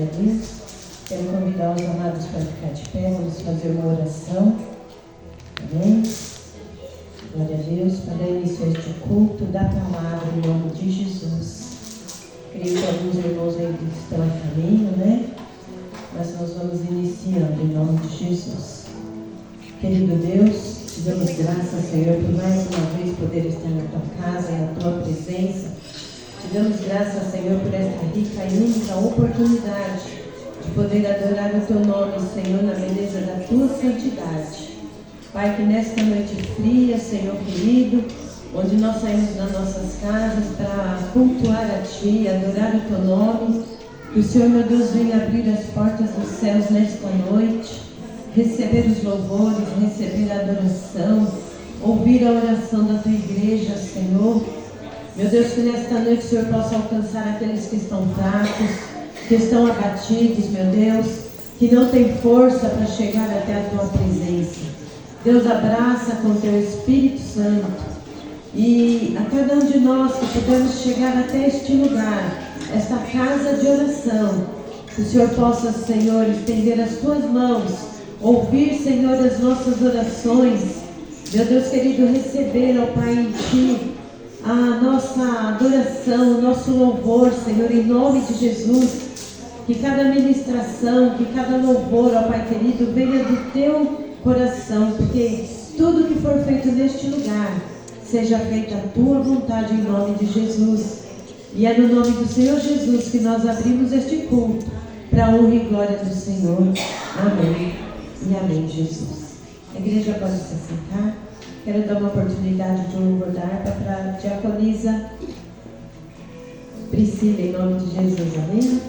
Glória a Deus. Quero convidar os amados para ficar de pé. Vamos fazer uma oração. Amém? Glória a Deus. Para iniciar este culto da palavra em nome de Jesus. Creio que alguns irmãos ainda estão a caminho, né? Mas nós vamos iniciando em nome de Jesus. Querido Deus, te damos graças, Senhor, por mais uma vez poder estar na tua casa e na tua presença. Te damos graças, Senhor, por esta rica e única oportunidade de poder adorar o teu nome, Senhor, na beleza da tua santidade. Pai, que nesta noite fria, Senhor querido, onde nós saímos das nossas casas para cultuar a Ti, adorar o teu nome, que o Senhor, meu Deus, venha abrir as portas dos céus nesta noite, receber os louvores, receber a adoração, ouvir a oração da tua igreja, Senhor. Meu Deus, que nesta noite o Senhor possa alcançar aqueles que estão fracos, que estão abatidos, meu Deus, que não têm força para chegar até a tua presença. Deus, abraça com teu Espírito Santo. E a cada um de nós que pudermos chegar até este lugar, esta casa de oração, que o Senhor possa, Senhor, estender as tuas mãos, ouvir, Senhor, as nossas orações. Meu Deus querido, receber, ó Pai, em Ti a nossa adoração, o nosso louvor, Senhor, em nome de Jesus. Que cada ministração, que cada louvor, ó Pai querido, venha do Teu coração, porque tudo que for feito neste lugar, seja feita a Tua vontade em nome de Jesus. E é no nome do Senhor Jesus que nós abrimos este culto, para a honra e glória do Senhor. Amém e amém, Jesus. A igreja pode se assentar. Quero dar uma oportunidade de louvor da harpa para a diaconisa Priscila, em nome de Jesus. Amém?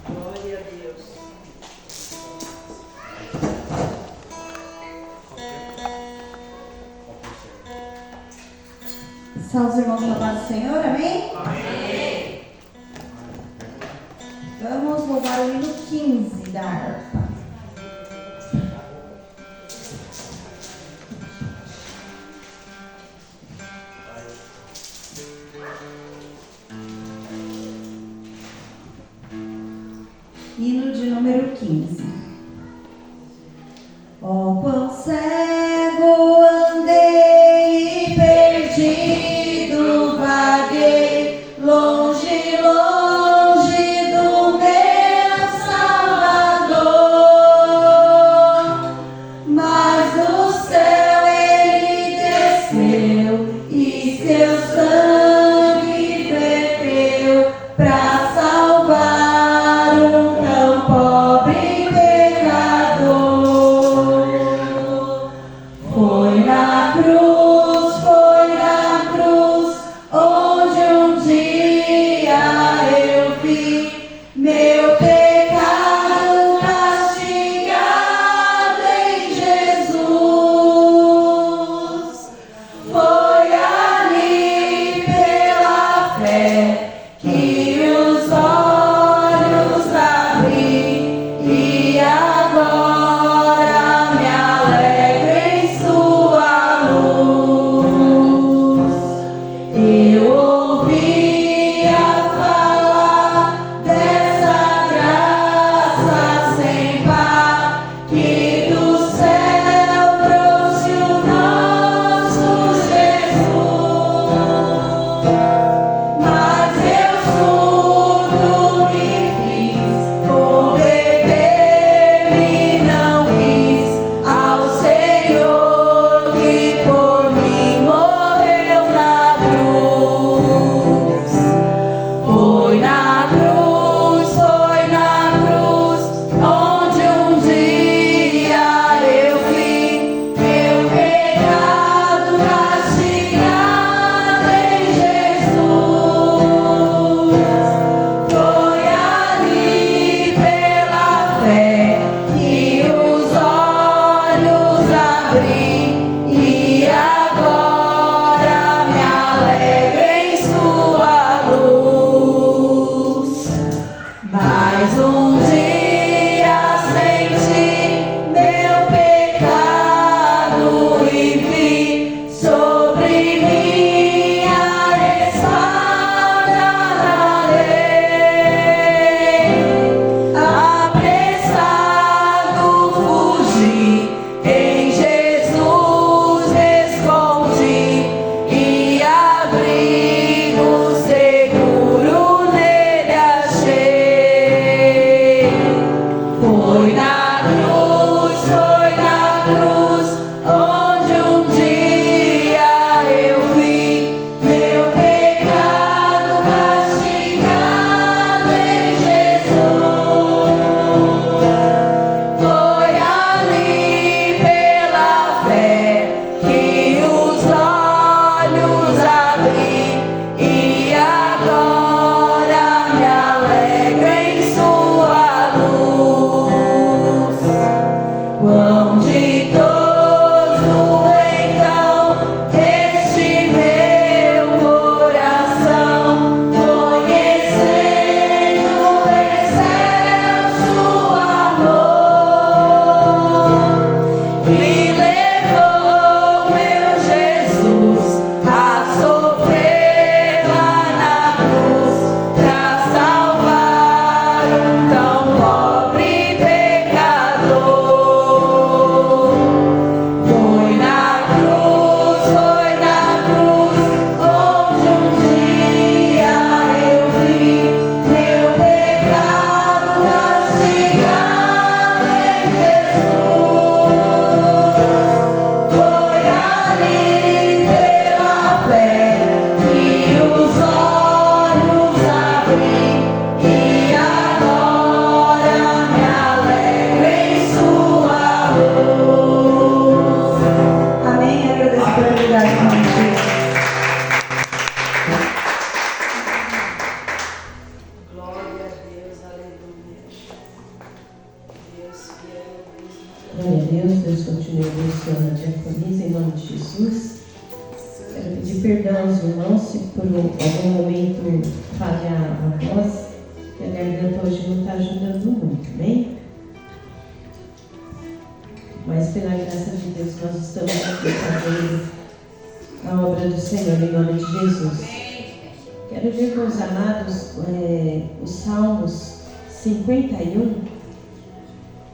Glória a Deus. São os irmãos da paz do Senhor, amém? Amém. Vamos louvar o hino 15 da harpa. Hino de número 15. Oh, quão cego andei e perdido vaguei, longe, longe do meu Salvador. Mas do céu ele desceu e seu sangue verteu pra salvar um tão pobre pecador. Foi na cruz, onde um dia eu vi meu pecado castigado em Jesus. Foi ali pela fé que os olhos abri e agora me alegro em sua luz. Eu ouvia falar dessa graça sem par que do céu trouxe o nosso Jesus. Mas eu Glória a Deus, Deus continue abençoando a diaconisa em nome de Jesus. Quero pedir perdão aos irmãos se por algum momento falhar a voz, que a garganta hoje não está ajudando muito, amém? Mas pela graça de Deus nós estamos aqui fazendo a obra do Senhor em nome de Jesus. Quero ler, meus amados, os Salmos 51,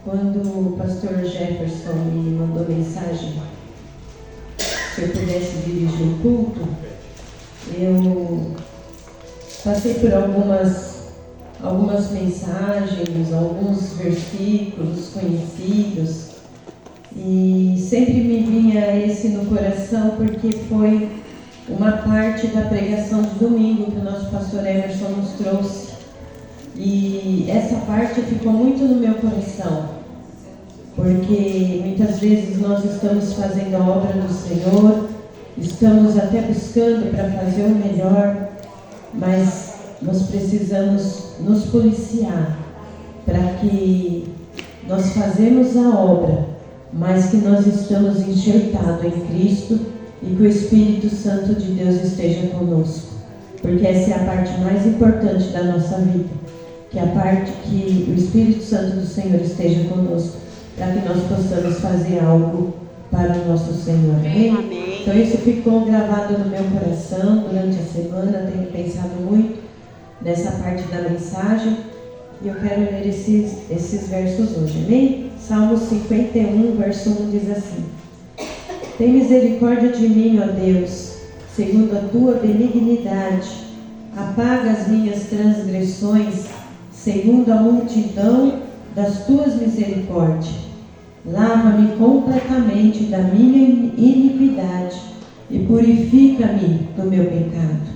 quando o pastor Jefferson me mandou mensagem, se eu pudesse dirigir o culto, eu passei por algumas mensagens, alguns versículos conhecidos, e sempre me vinha esse no coração, porque foi uma parte da pregação de domingo que o nosso pastor Emerson nos trouxe. E essa parte ficou muito no meu coração, porque muitas vezes nós estamos fazendo a obra do Senhor, estamos até buscando para fazer o melhor, mas nós precisamos nos policiar para que nós fazemos a obra, mas que nós estamos enxertados em Cristo e que o Espírito Santo de Deus esteja conosco, porque essa é a parte mais importante da nossa vida, que é a parte que o Espírito Santo do Senhor esteja conosco, para que nós possamos fazer algo para o nosso Senhor. Amém? Então isso ficou gravado no meu coração durante a semana, tenho pensado muito nessa parte da mensagem, e eu quero ler esses versos hoje, amém? Salmo 51, verso 1 diz assim: Tem misericórdia de mim, ó Deus, segundo a tua benignidade, apaga as minhas transgressões, segundo a multidão das tuas misericórdias. Lava-me completamente da minha iniquidade e purifica-me do meu pecado.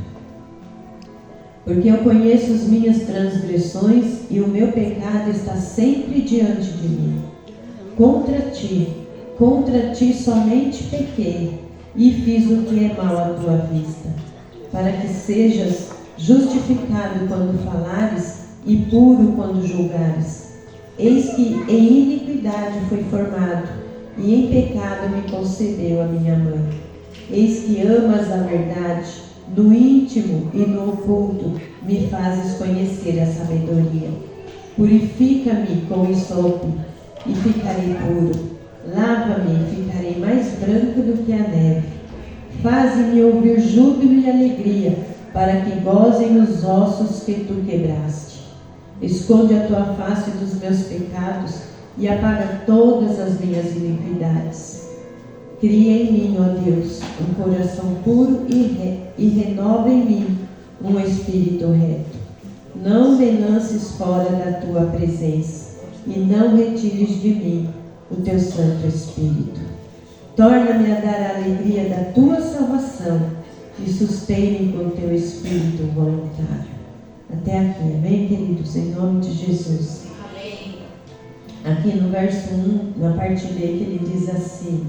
Porque eu conheço as minhas transgressões e o meu pecado está sempre diante de mim. Contra ti somente pequei e fiz o que é mal à tua vista, para que sejas justificado quando falares e puro quando julgares. Eis que em iniquidade fui formado, e em pecado me concebeu a minha mãe. Eis que amas a verdade, no íntimo e no oculto me fazes conhecer a sabedoria. Purifica-me com hisope, e ficarei puro. Lava-me e ficarei mais branco do que a neve. Faze-me ouvir júbilo e alegria, para que gozem os ossos que tu quebraste. Esconde a tua face dos meus pecados e apaga todas as minhas iniquidades. Cria em mim, ó Deus, um coração puro e renova em mim um espírito reto. Não me lances fora da tua presença e não retires de mim o teu Santo Espírito. Torna-me a dar a alegria da tua salvação e sustém-me com teu Espírito voluntário. Até aqui, amém, queridos? Em nome de Jesus. Amém. Aqui no verso 1, na parte B, que ele diz assim: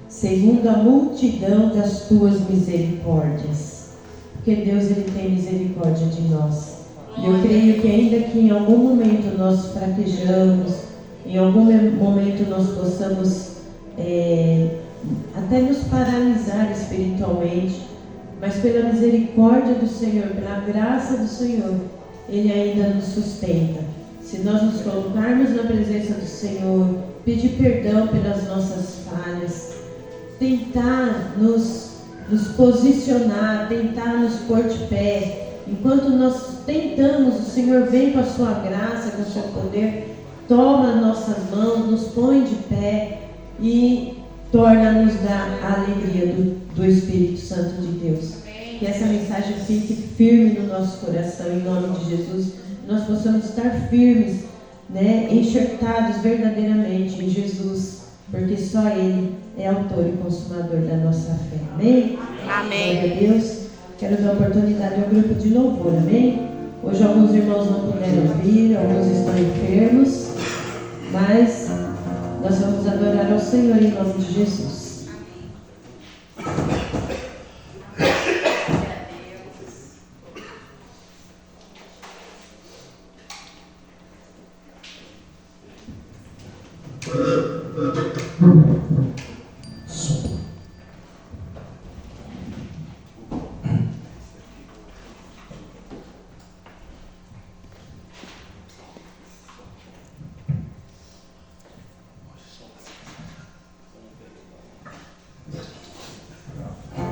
segundo a multidão das tuas misericórdias. Porque Deus, ele tem misericórdia de nós. E eu creio que ainda que em algum momento nós fraquejamos, em algum momento nós possamos até nos paralisar espiritualmente, mas pela misericórdia do Senhor, pela graça do Senhor, Ele ainda nos sustenta. Se nós nos colocarmos na presença do Senhor, pedir perdão pelas nossas falhas, tentar nos posicionar, tentar nos pôr de pé, enquanto nós tentamos, o Senhor vem com a sua graça, com o seu poder, toma nossas mãos, nos põe de pé e torna-nos da alegria do Espírito Santo de Deus. Que essa mensagem fique firme no nosso coração, em nome de Jesus. Nós possamos estar firmes, enxertados verdadeiramente em Jesus, porque só Ele é autor e consumador da nossa fé. Amém? Amém. Glória a Deus. Quero dar oportunidade ao grupo de louvor. Amém? Hoje alguns irmãos não puderam vir, alguns estão enfermos, mas nós vamos adorar ao Senhor em nome de Jesus.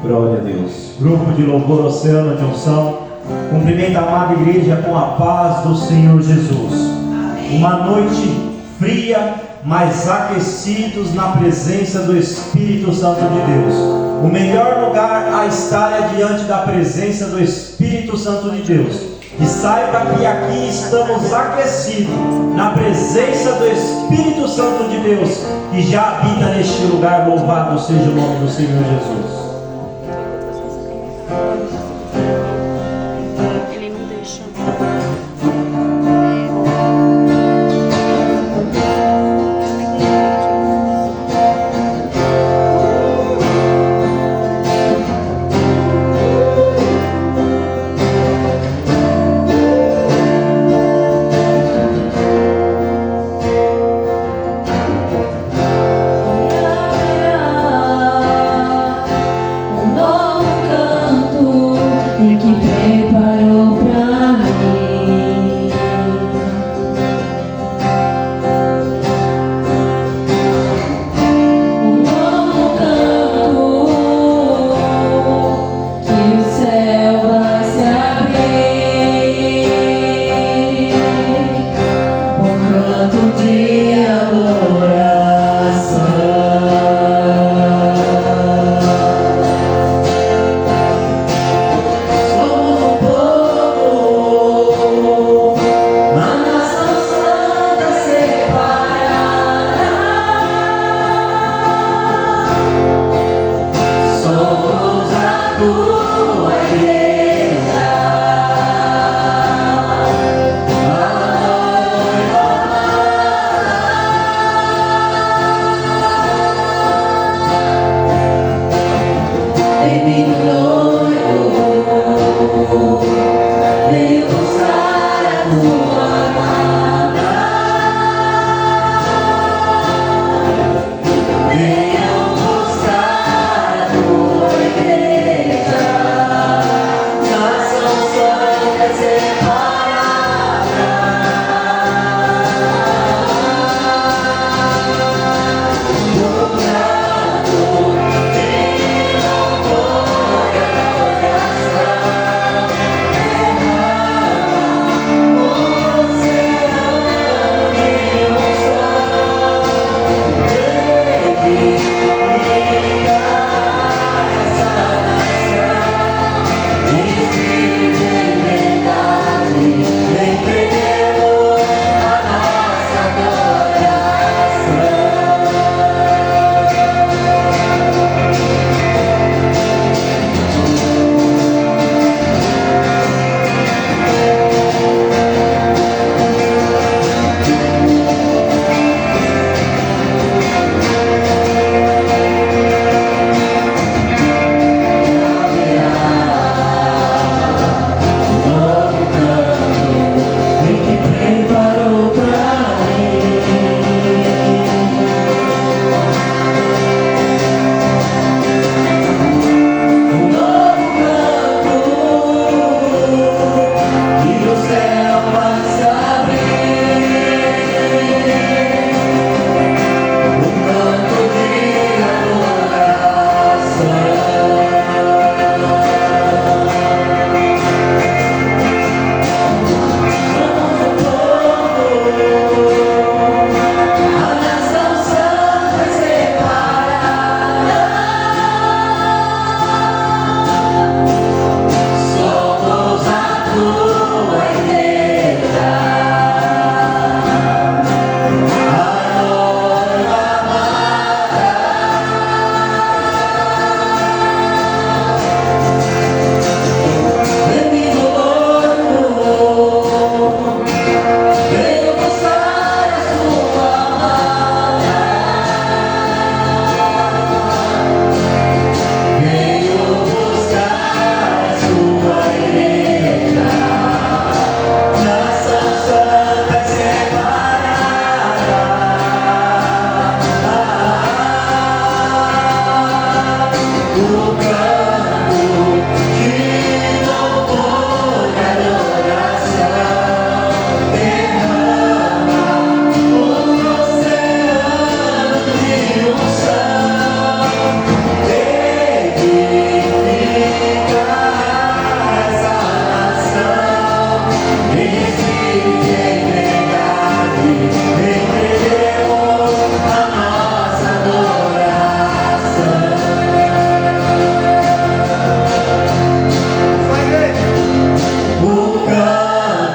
Glória a Deus. Grupo de louvor Oceano de Unção, cumprimenta a amada igreja com a paz do Senhor Jesus. Uma noite fria, mas aquecidos na presença do Espírito Santo de Deus. O melhor lugar a estar é diante da presença do Espírito Santo de Deus. E saiba que aqui estamos aquecidos na presença do Espírito Santo de Deus, que já habita neste lugar. Louvado seja o nome do Senhor Jesus. Ele não deixa.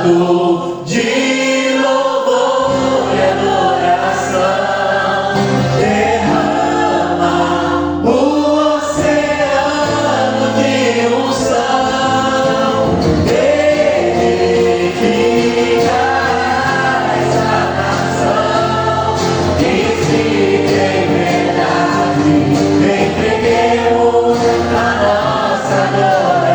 canto de louvor e adoração. Derrama o oceano de unção. Edifica essa nação. Explica em verdade. Entreguemos a nossa adoração.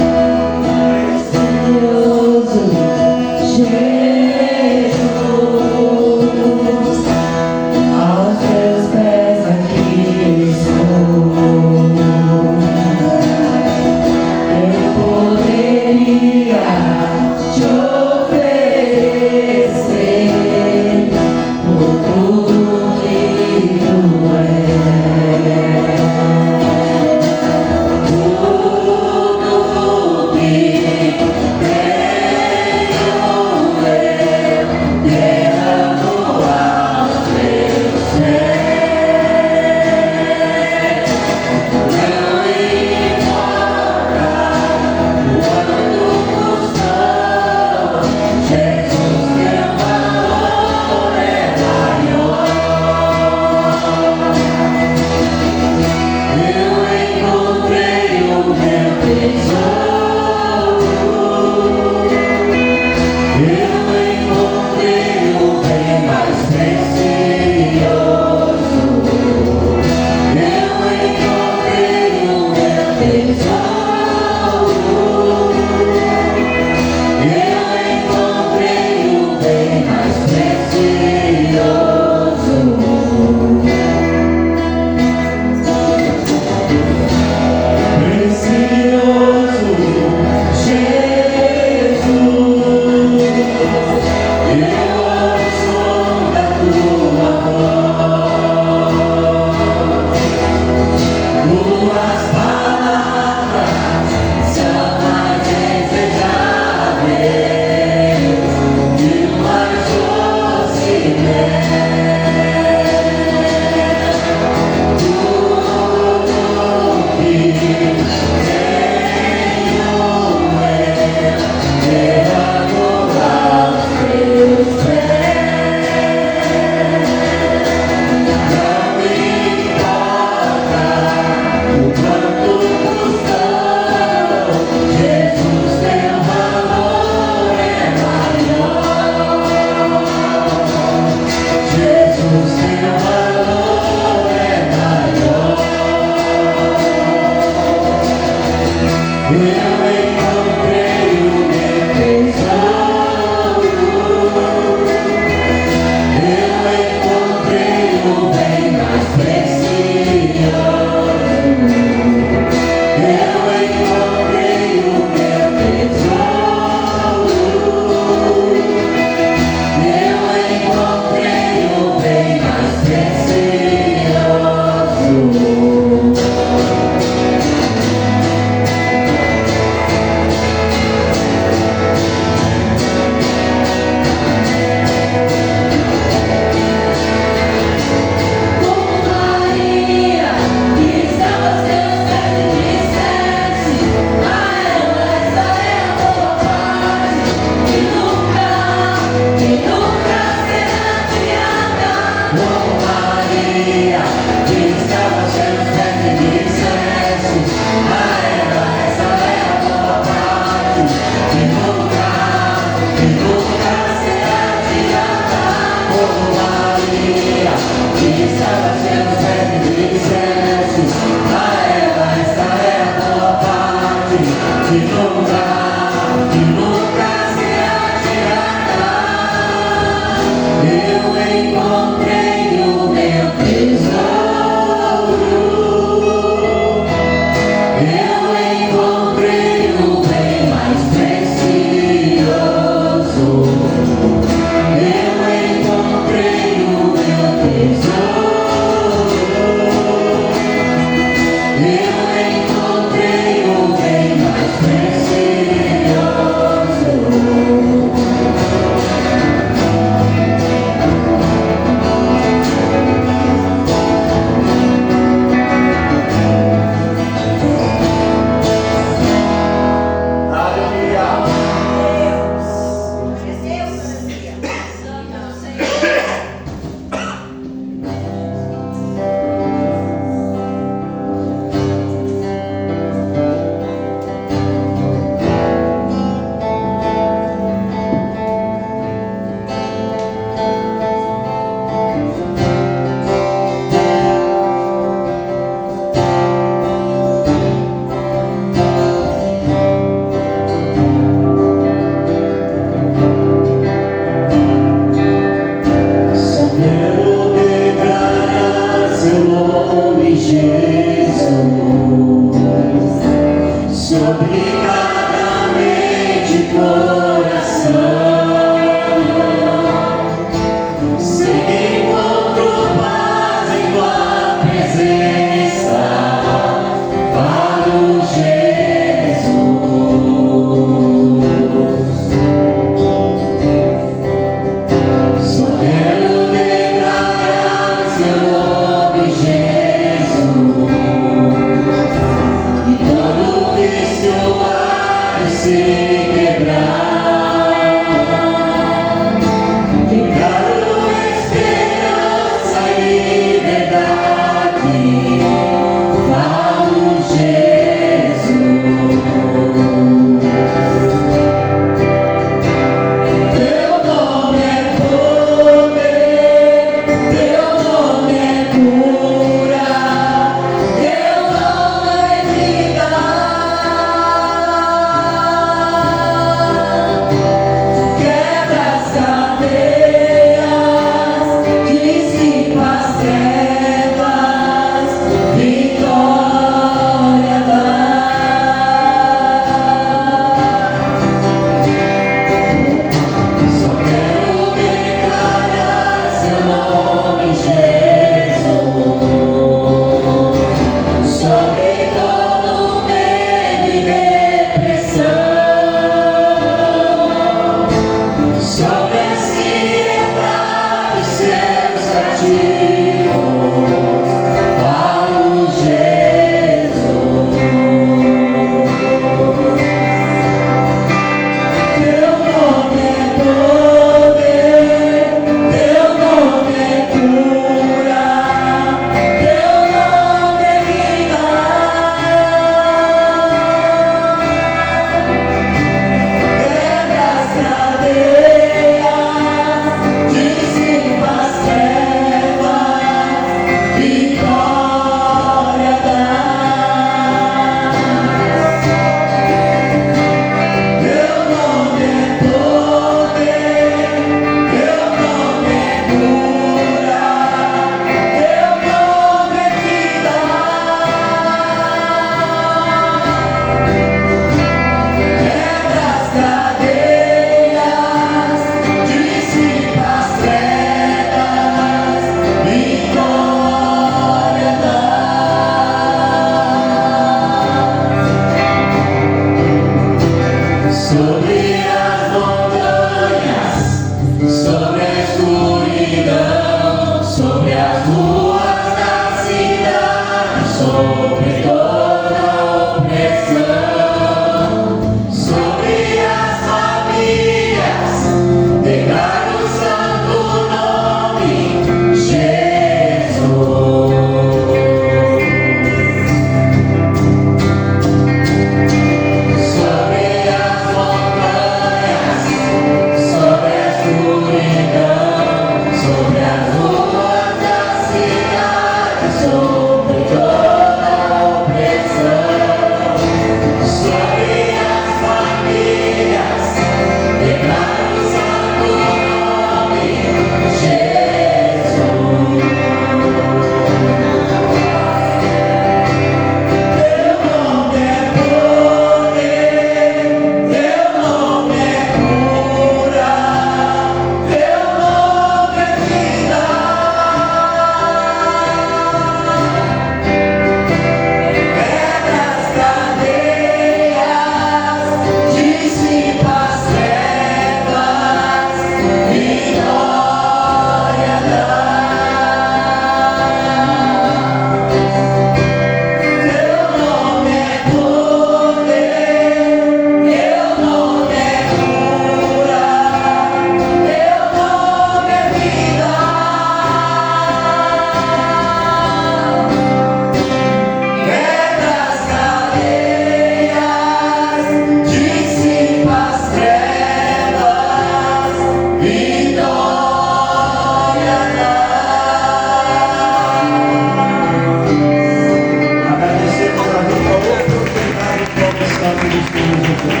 nome do Senhor Jesus.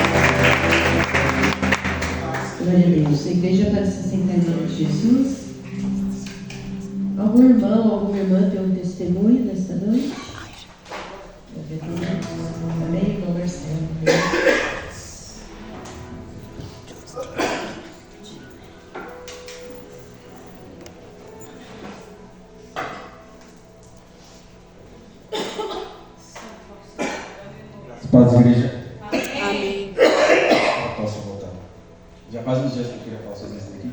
Glória a Deus. A igreja pode se sentar em nome de Jesus. Algum irmão, alguma irmã tem um testemunho nesta noite? Amém, irmão Marcelo. Paz, igreja. Amém. Posso voltar? Já faz uns dias que eu queria falar sobre isso aqui.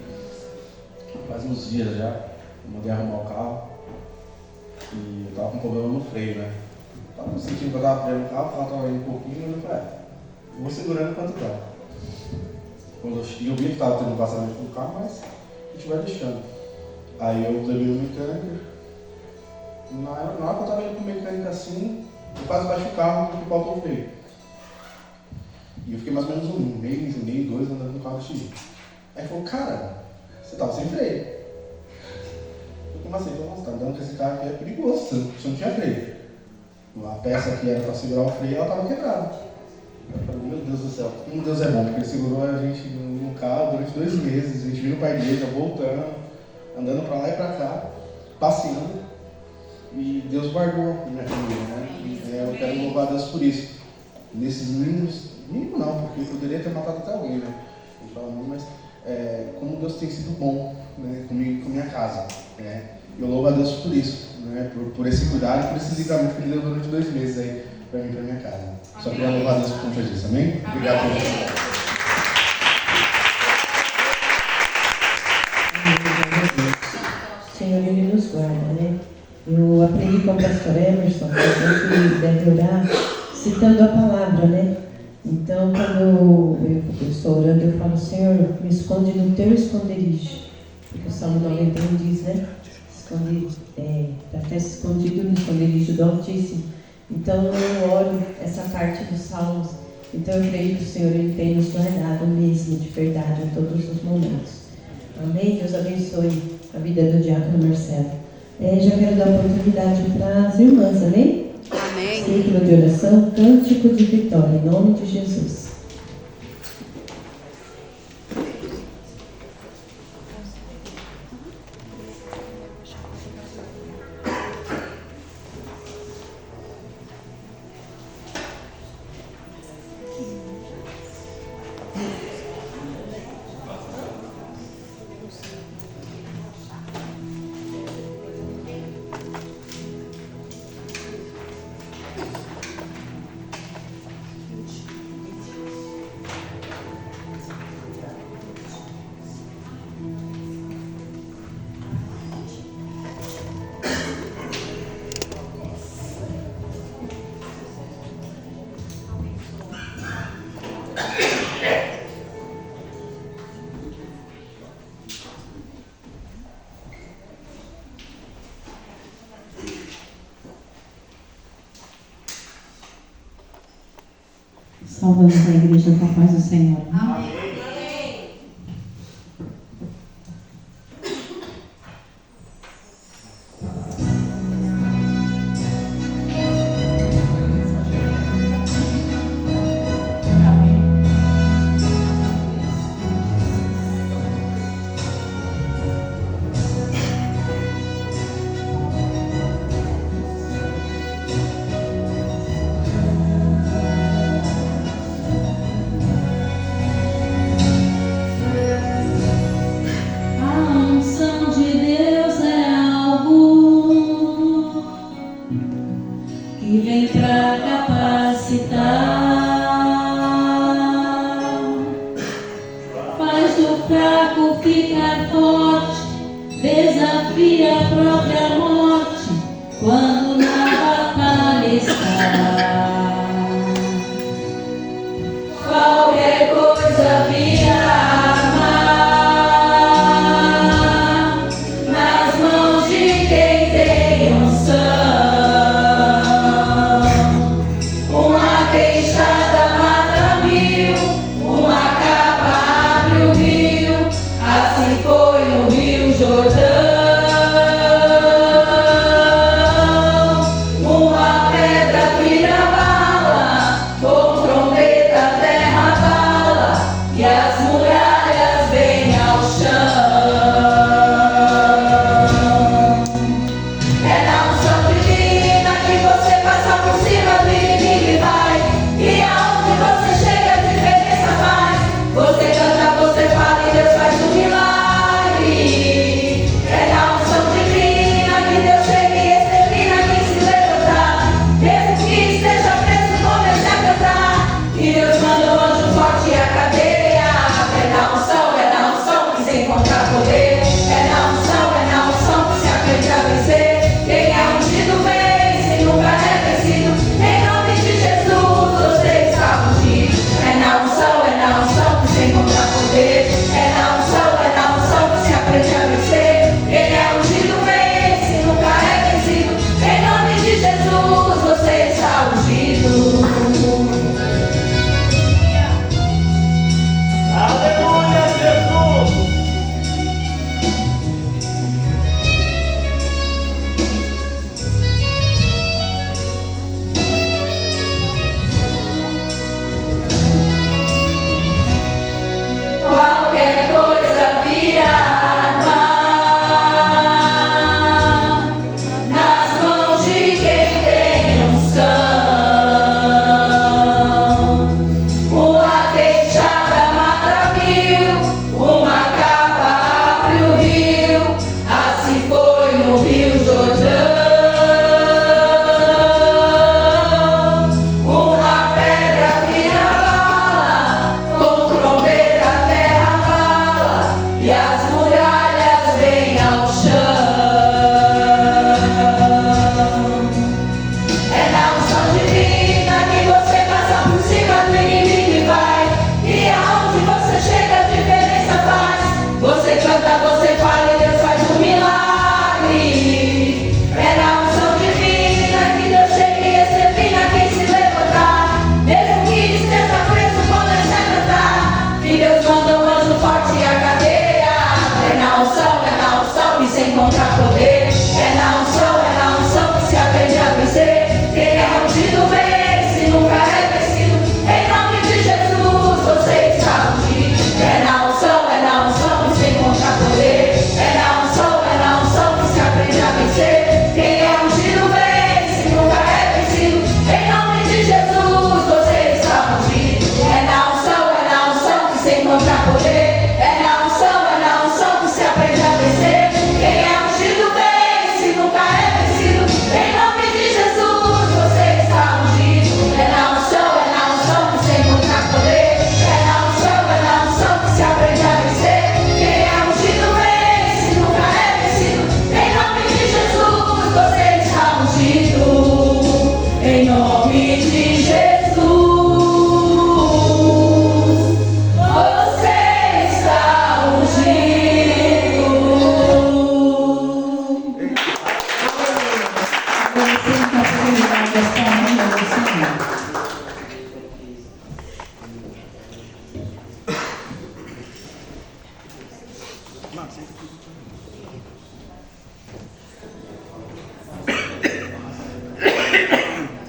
Faz uns dias já. Eu mandei arrumar o carro. E eu tava com problema no freio, né? Eu tava sentindo que eu tava freando o carro tava indo um pouquinho. Eu falei, eu vou segurando enquanto tá. Quando eu vi que tava tendo um passamento com o carro, mas a gente vai deixando. Aí eu levei o mecânico. Na hora que eu tava indo com o mecânico assim, eu quase bati o carro porque faltou o freio. E eu fiquei mais ou menos um mês e meio, 2 andando no carro desse jeito. Aí ele falou, cara, você tava sem freio. Eu como assim? Nossa, tá andando com esse carro aqui é perigoso, você não tinha freio. A peça que era para segurar o freio, ela tava quebrada. Eu falei, meu Deus do céu, como Deus é bom, porque ele segurou a gente no carro durante 2 meses, a gente vindo para a igreja, voltando, andando para lá e para cá, passeando. E Deus guardou minha família, né? Eu quero louvar a Deus por isso. Nesses mínimos não, porque poderia ter matado até alguém, né? A gente fala muito, mas como Deus tem sido bom, né? Comigo, com minha casa, né? Eu louvo a Deus por isso, né? Por esse cuidado e por esse livramento que Ele deu durante 2 meses aí para mim e para minha casa. Só queria louvar a Deus por conta disso, amém? Obrigado por me Senhor, Ele nos guarda, né? Eu aprendi com o pastor Emerson que a gente deve orar citando a palavra, né? Então, quando eu estou orando, eu falo, Senhor, me esconde no teu esconderijo. Porque o Salmo 91 diz, né? Está até escondido no esconderijo do Altíssimo. Então, eu oro essa parte dos Salmos. Então, eu creio que o Senhor Ele tem nos guardado mesmo, de verdade, em todos os momentos. Amém? Deus abençoe a vida do diácono Marcelo. Já quero dar oportunidade para as irmãs, amém? Amém. Círculo de oração, cântico de vitória, em nome de Jesus. Saudamos a igreja com a paz do Senhor. Amém. Assim foi. foi no Rio Jordão.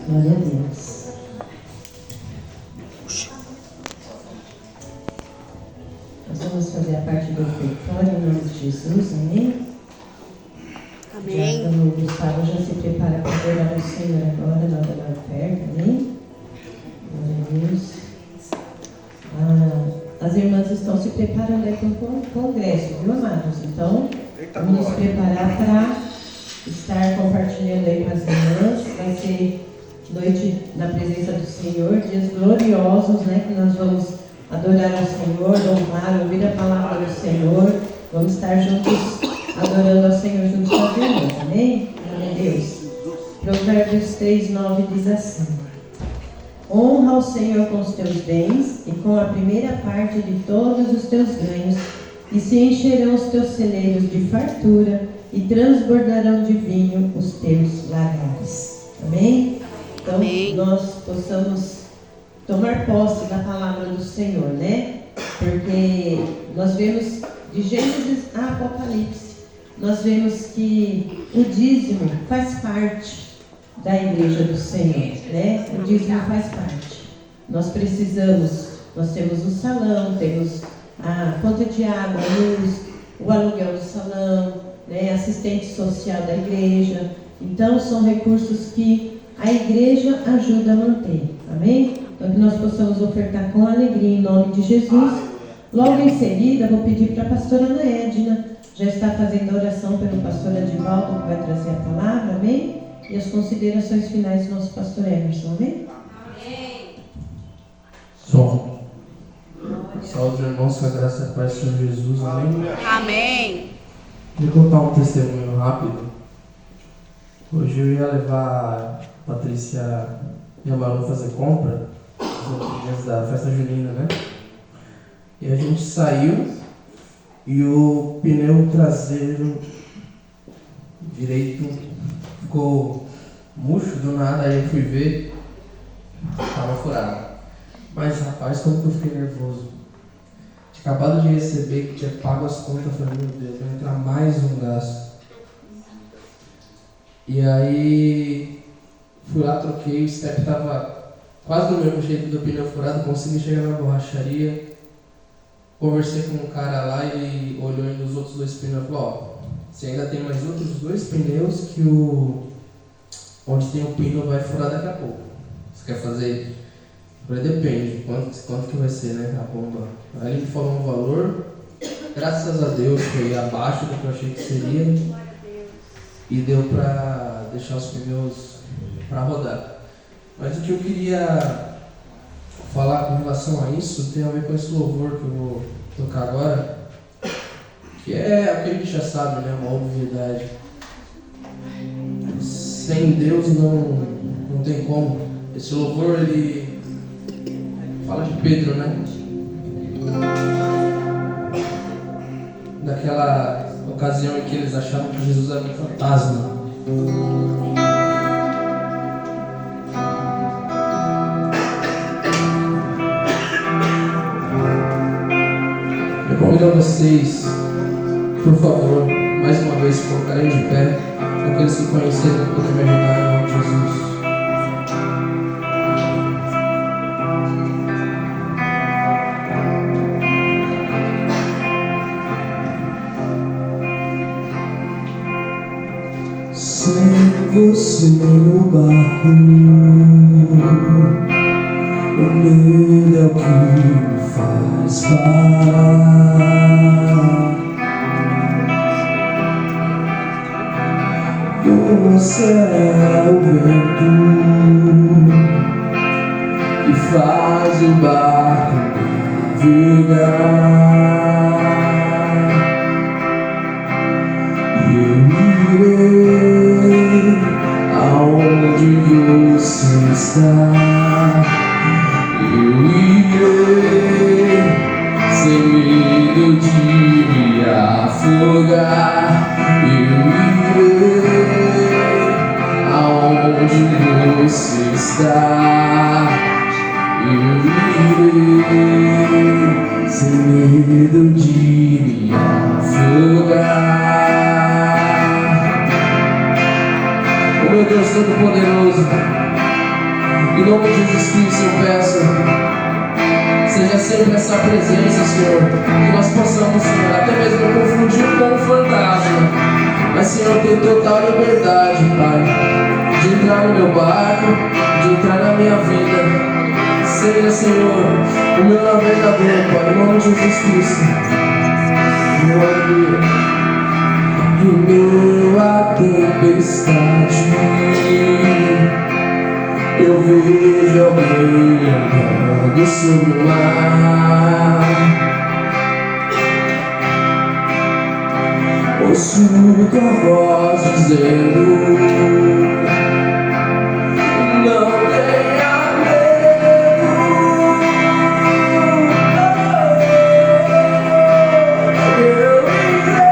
Glória a Deus. Nós vamos fazer a parte do ofertório em nome de Jesus, amém? Amém. Já, o Gustavo já se prepara para adorar o Senhor agora na hora da oferta, amém? Glória a Deus. As irmãs estão se preparando aí para o congresso, viu, amados? Então, vamos nos preparar para estar compartilhando aí com as irmãs. Vai ser noite na presença do Senhor, dias gloriosos, né? Que nós vamos adorar ao Senhor, louvar, ouvir a palavra do Senhor. Vamos estar juntos, adorando ao Senhor juntos com as irmãs, amém? Glória a Deus. Provérbios 3:9 diz assim: honra ao Senhor com os teus bens e com a primeira parte de todos os teus ganhos, e se encherão os teus celeiros de fartura e transbordarão de vinho os teus lagares. Amém? Então, Amém. nós possamos tomar posse da palavra do Senhor, né? Porque nós vemos de Gênesis a Apocalipse, nós vemos que o dízimo faz parte da igreja do Senhor, né? O dízimo faz parte. Nós temos o salão, temos a conta de água, luz, o aluguel do salão, né? Assistente social da igreja. Então, são recursos que a igreja ajuda a manter, amém? Então, que nós possamos ofertar com alegria em nome de Jesus. Logo em seguida, vou pedir para a pastora Ana Edna, já está fazendo a oração pelo pastor Adivaldo, que vai trazer a palavra, amém? E as considerações finais do nosso pastor Emerson, amém? Amém. Som. Saúde, irmãos, com a graça e a paz do Senhor Jesus, amém? Amém. Vou contar um testemunho rápido. Hoje eu ia levar a Patrícia e a Manu fazer compra, antes da festa junina, né? E a gente saiu e o pneu traseiro direito ficou murcho do nada, aí eu fui ver, tava furado. Mas rapaz, como que eu fiquei nervoso. Tinha acabado de receber, que tinha pago as contas, eu falei, meu Deus, vai entrar mais um gasto. E aí fui lá, troquei, o step tava quase do mesmo jeito do pneu furado, consegui chegar na borracharia, conversei com um cara lá, ele olhou nos outros dois pneus e falou, ó, você ainda tem mais outros 2 pneus que onde tem o pneu vai furar daqui a pouco. Você quer fazer? Eu falei, depende, quanto que vai ser, né, a bomba. Aí ele me falou um valor, graças a Deus foi abaixo do que eu achei que seria e deu pra deixar os pneus para rodar. Mas o que eu queria falar com relação a isso tem a ver com esse louvor que eu vou tocar agora, que é o que a gente já sabe, né? Uma obviedade. Sem Deus não tem como. Esse louvor, ele fala de Pedro, né? Naquela ocasião em que eles acharam que Jesus era um fantasma. Eu convido a vocês, por favor, mais uma vez, se colocarem de pé, aqueles que conhecerem poder me ajudar em nome de Jesus. Sem você no barco, o medo é o que me faz parar. Você é o vento que faz o barco navegar, e eu irei aonde você está. Eu irei sem medo de me afogar. Eu irei aonde você está. Eu irei sem medo de me afogar. Seja sempre essa presença, Senhor, que nós possamos, Senhor, até mesmo confundir com o fantasma, mas, Senhor, ter total liberdade, Pai, de entrar no meu barco, de entrar na minha vida. Seja, Senhor, o meu navegador, Pai, em nome de Jesus Cristo. Meu amigo, em meio à tempestade, eu vejo alguém andando sobre o mar. Ouço tua voz dizendo: não tenha medo. Eu irei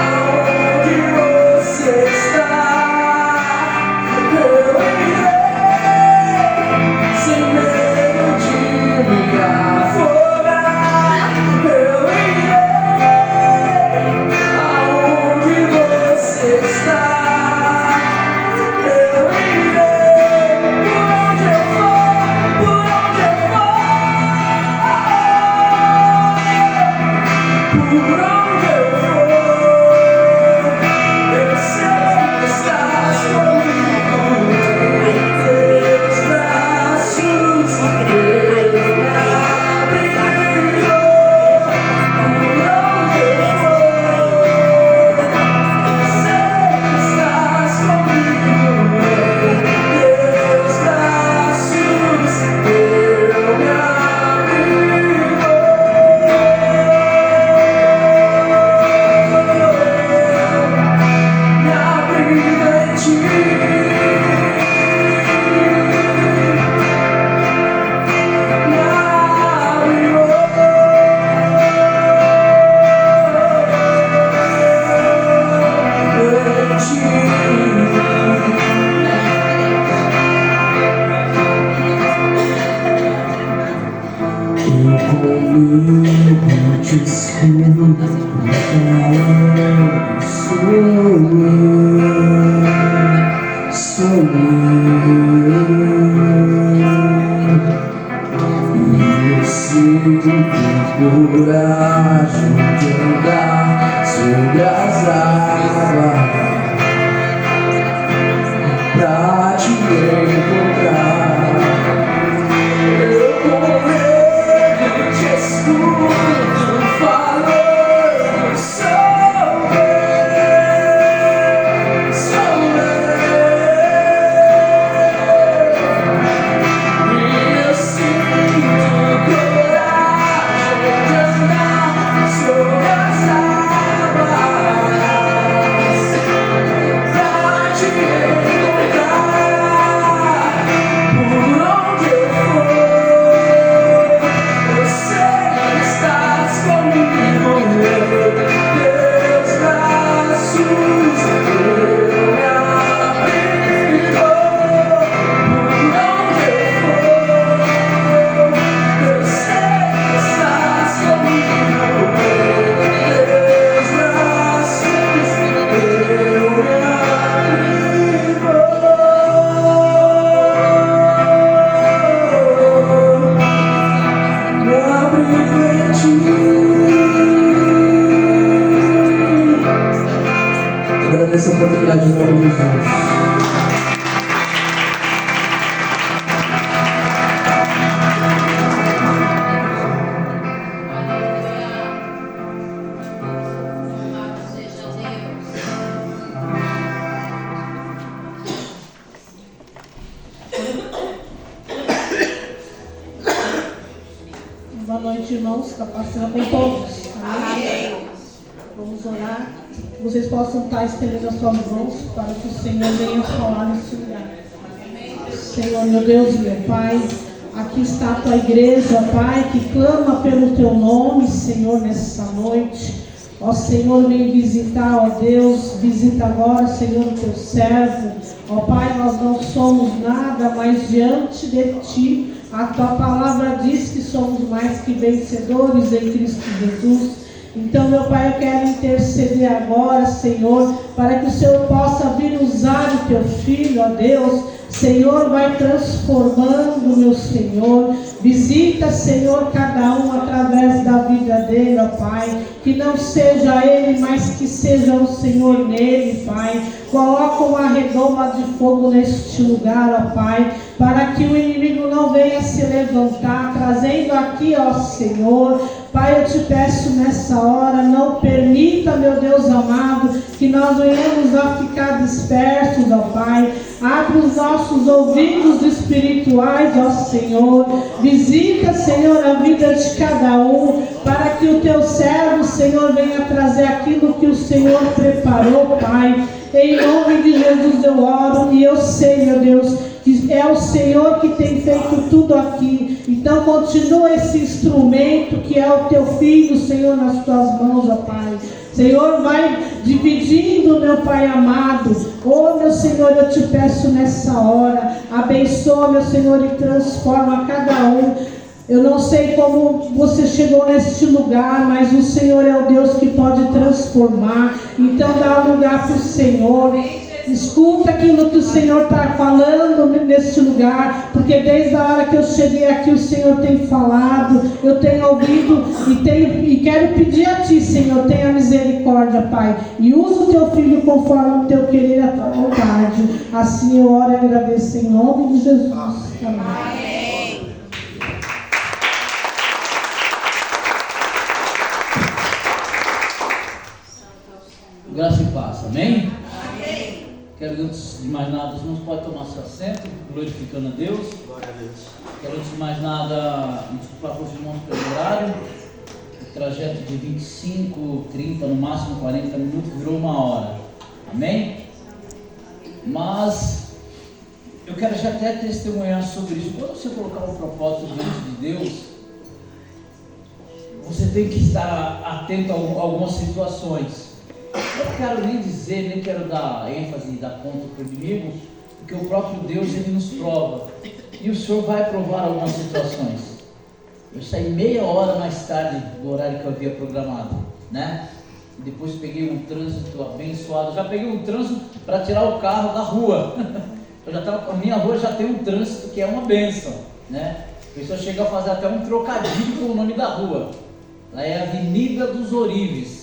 aonde você está. Eu irei sem medo de me afogar. Eu irei aonde você está. Eu irei por onde eu for, por onde eu for, por onde eu for. Eu sei que estás comigo. Em teus braços eu me abrigo. Por onde eu for, eu sei que estás comigo. Em teus braços eu me abrigo em ti. Me abrigo em ti. Eu comigo te escudo, sou eu. E eu sinto coragem de andar sobre as águas pra te encontrar. Eu com medo te escuto falando, sou eu, sou eu. E eu sinto coragem de andar sobre as águas pra te encontrar. Por onde eu for, eu sei que estás comigo. Teus braços eu me abrigo. Por onde eu for, eu sei que estás comigo. Teus braços eu me abrigo em ti. Agradeço a oportunidade em nome de Jesus. Boa noite, irmãos. Que a paz seja com todos. Amém. Vamos orar. Vocês possam estar estendendo as suas mãos para que o Senhor venha falar nesse lugar. Senhor, meu Deus, meu Pai, aqui está a tua igreja, Pai, que clama pelo teu nome, Senhor, nessa noite. Ó Senhor, vem visitar, ó Deus, visita agora, Senhor, o teu servo. Ó Pai, nós não somos nada, mas diante de ti, a tua palavra diz que somos mais que vencedores em Cristo Jesus. Então, meu Pai, eu quero interceder agora, Senhor, para que o Senhor possa vir usar o teu filho, ó Deus. Senhor, vai transformando, meu Senhor, Visita, Senhor, cada um através da vida dele, ó Pai. Que não seja ele, mas que seja o Senhor nele, Pai. Coloca uma redoma de fogo neste lugar, ó Pai, para que o inimigo não venha se levantar, trazendo aqui, ó Senhor. Pai, eu te peço nessa hora, não permita, meu Deus amado, que nós venhamos a ficar dispersos, ó Pai. Abre os nossos ouvidos espirituais, ó Senhor. Visita, Senhor, a vida de cada um, para que o teu servo, Senhor, venha trazer aquilo que o Senhor preparou, Pai. Em nome de Jesus eu oro e eu sei, meu Deus, que é o Senhor que tem feito tudo aqui. Então continua esse instrumento que é o teu filho, Senhor, nas tuas mãos, ó Pai. Senhor, vai dividindo, meu Pai amado. Oh, meu Senhor, eu te peço nessa hora. Abençoa, meu Senhor, e transforma cada um. Eu não sei como você chegou neste lugar, mas o Senhor é o Deus que pode transformar. Então dá lugar para o Senhor. Escuta aquilo que o Senhor está falando neste lugar, porque desde a hora que eu cheguei aqui o Senhor tem falado, eu tenho ouvido e quero pedir a Ti, Senhor, tenha misericórdia, Pai, e usa o Teu Filho conforme o Teu querer e a Tua vontade. Assim eu oro e agradeço em nome de Jesus. Amém. Graça e paz, amém? Amém. Quero, antes de mais nada, os irmãos podem tomar seu assento, glorificando a Deus. Glória a Deus. Quero, antes de mais nada, me desculpar com os irmãos pelo horário. O trajeto de 25, 30, no máximo 40 minutos, virou 1 hora. Amém? Mas eu quero já até testemunhar sobre isso. Quando você colocar um propósito diante de Deus, você tem que estar atento a algumas situações. Eu não quero nem dizer, nem quero dar ênfase e dar conta para o inimigo, porque o próprio Deus, Ele nos prova. E o Senhor vai provar algumas situações. Eu saí meia hora mais tarde do horário que eu havia programado, né? E depois peguei um trânsito abençoado. Já peguei um trânsito para tirar o carro da rua. A minha rua já tem um trânsito que é uma bênção, né? A pessoa chega a fazer até um trocadilho com o nome da rua. Lá é Avenida dos Ourives.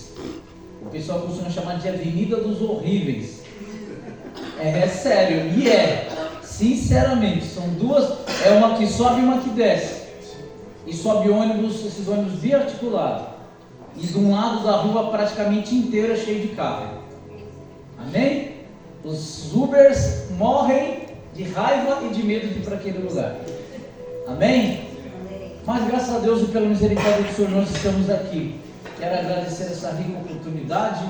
O pessoal costuma chamar de Avenida dos Horríveis. É sério, e sinceramente, são duas, é uma que sobe e uma que desce. E sobe ônibus, esses ônibus biarticulados. E de um lado da rua praticamente inteira cheio de carro. Amém? Os Ubers morrem de raiva e de medo de ir para aquele lugar. Amém? Mas graças a Deus e pela misericórdia do Senhor nós estamos aqui. Quero agradecer essa rica oportunidade.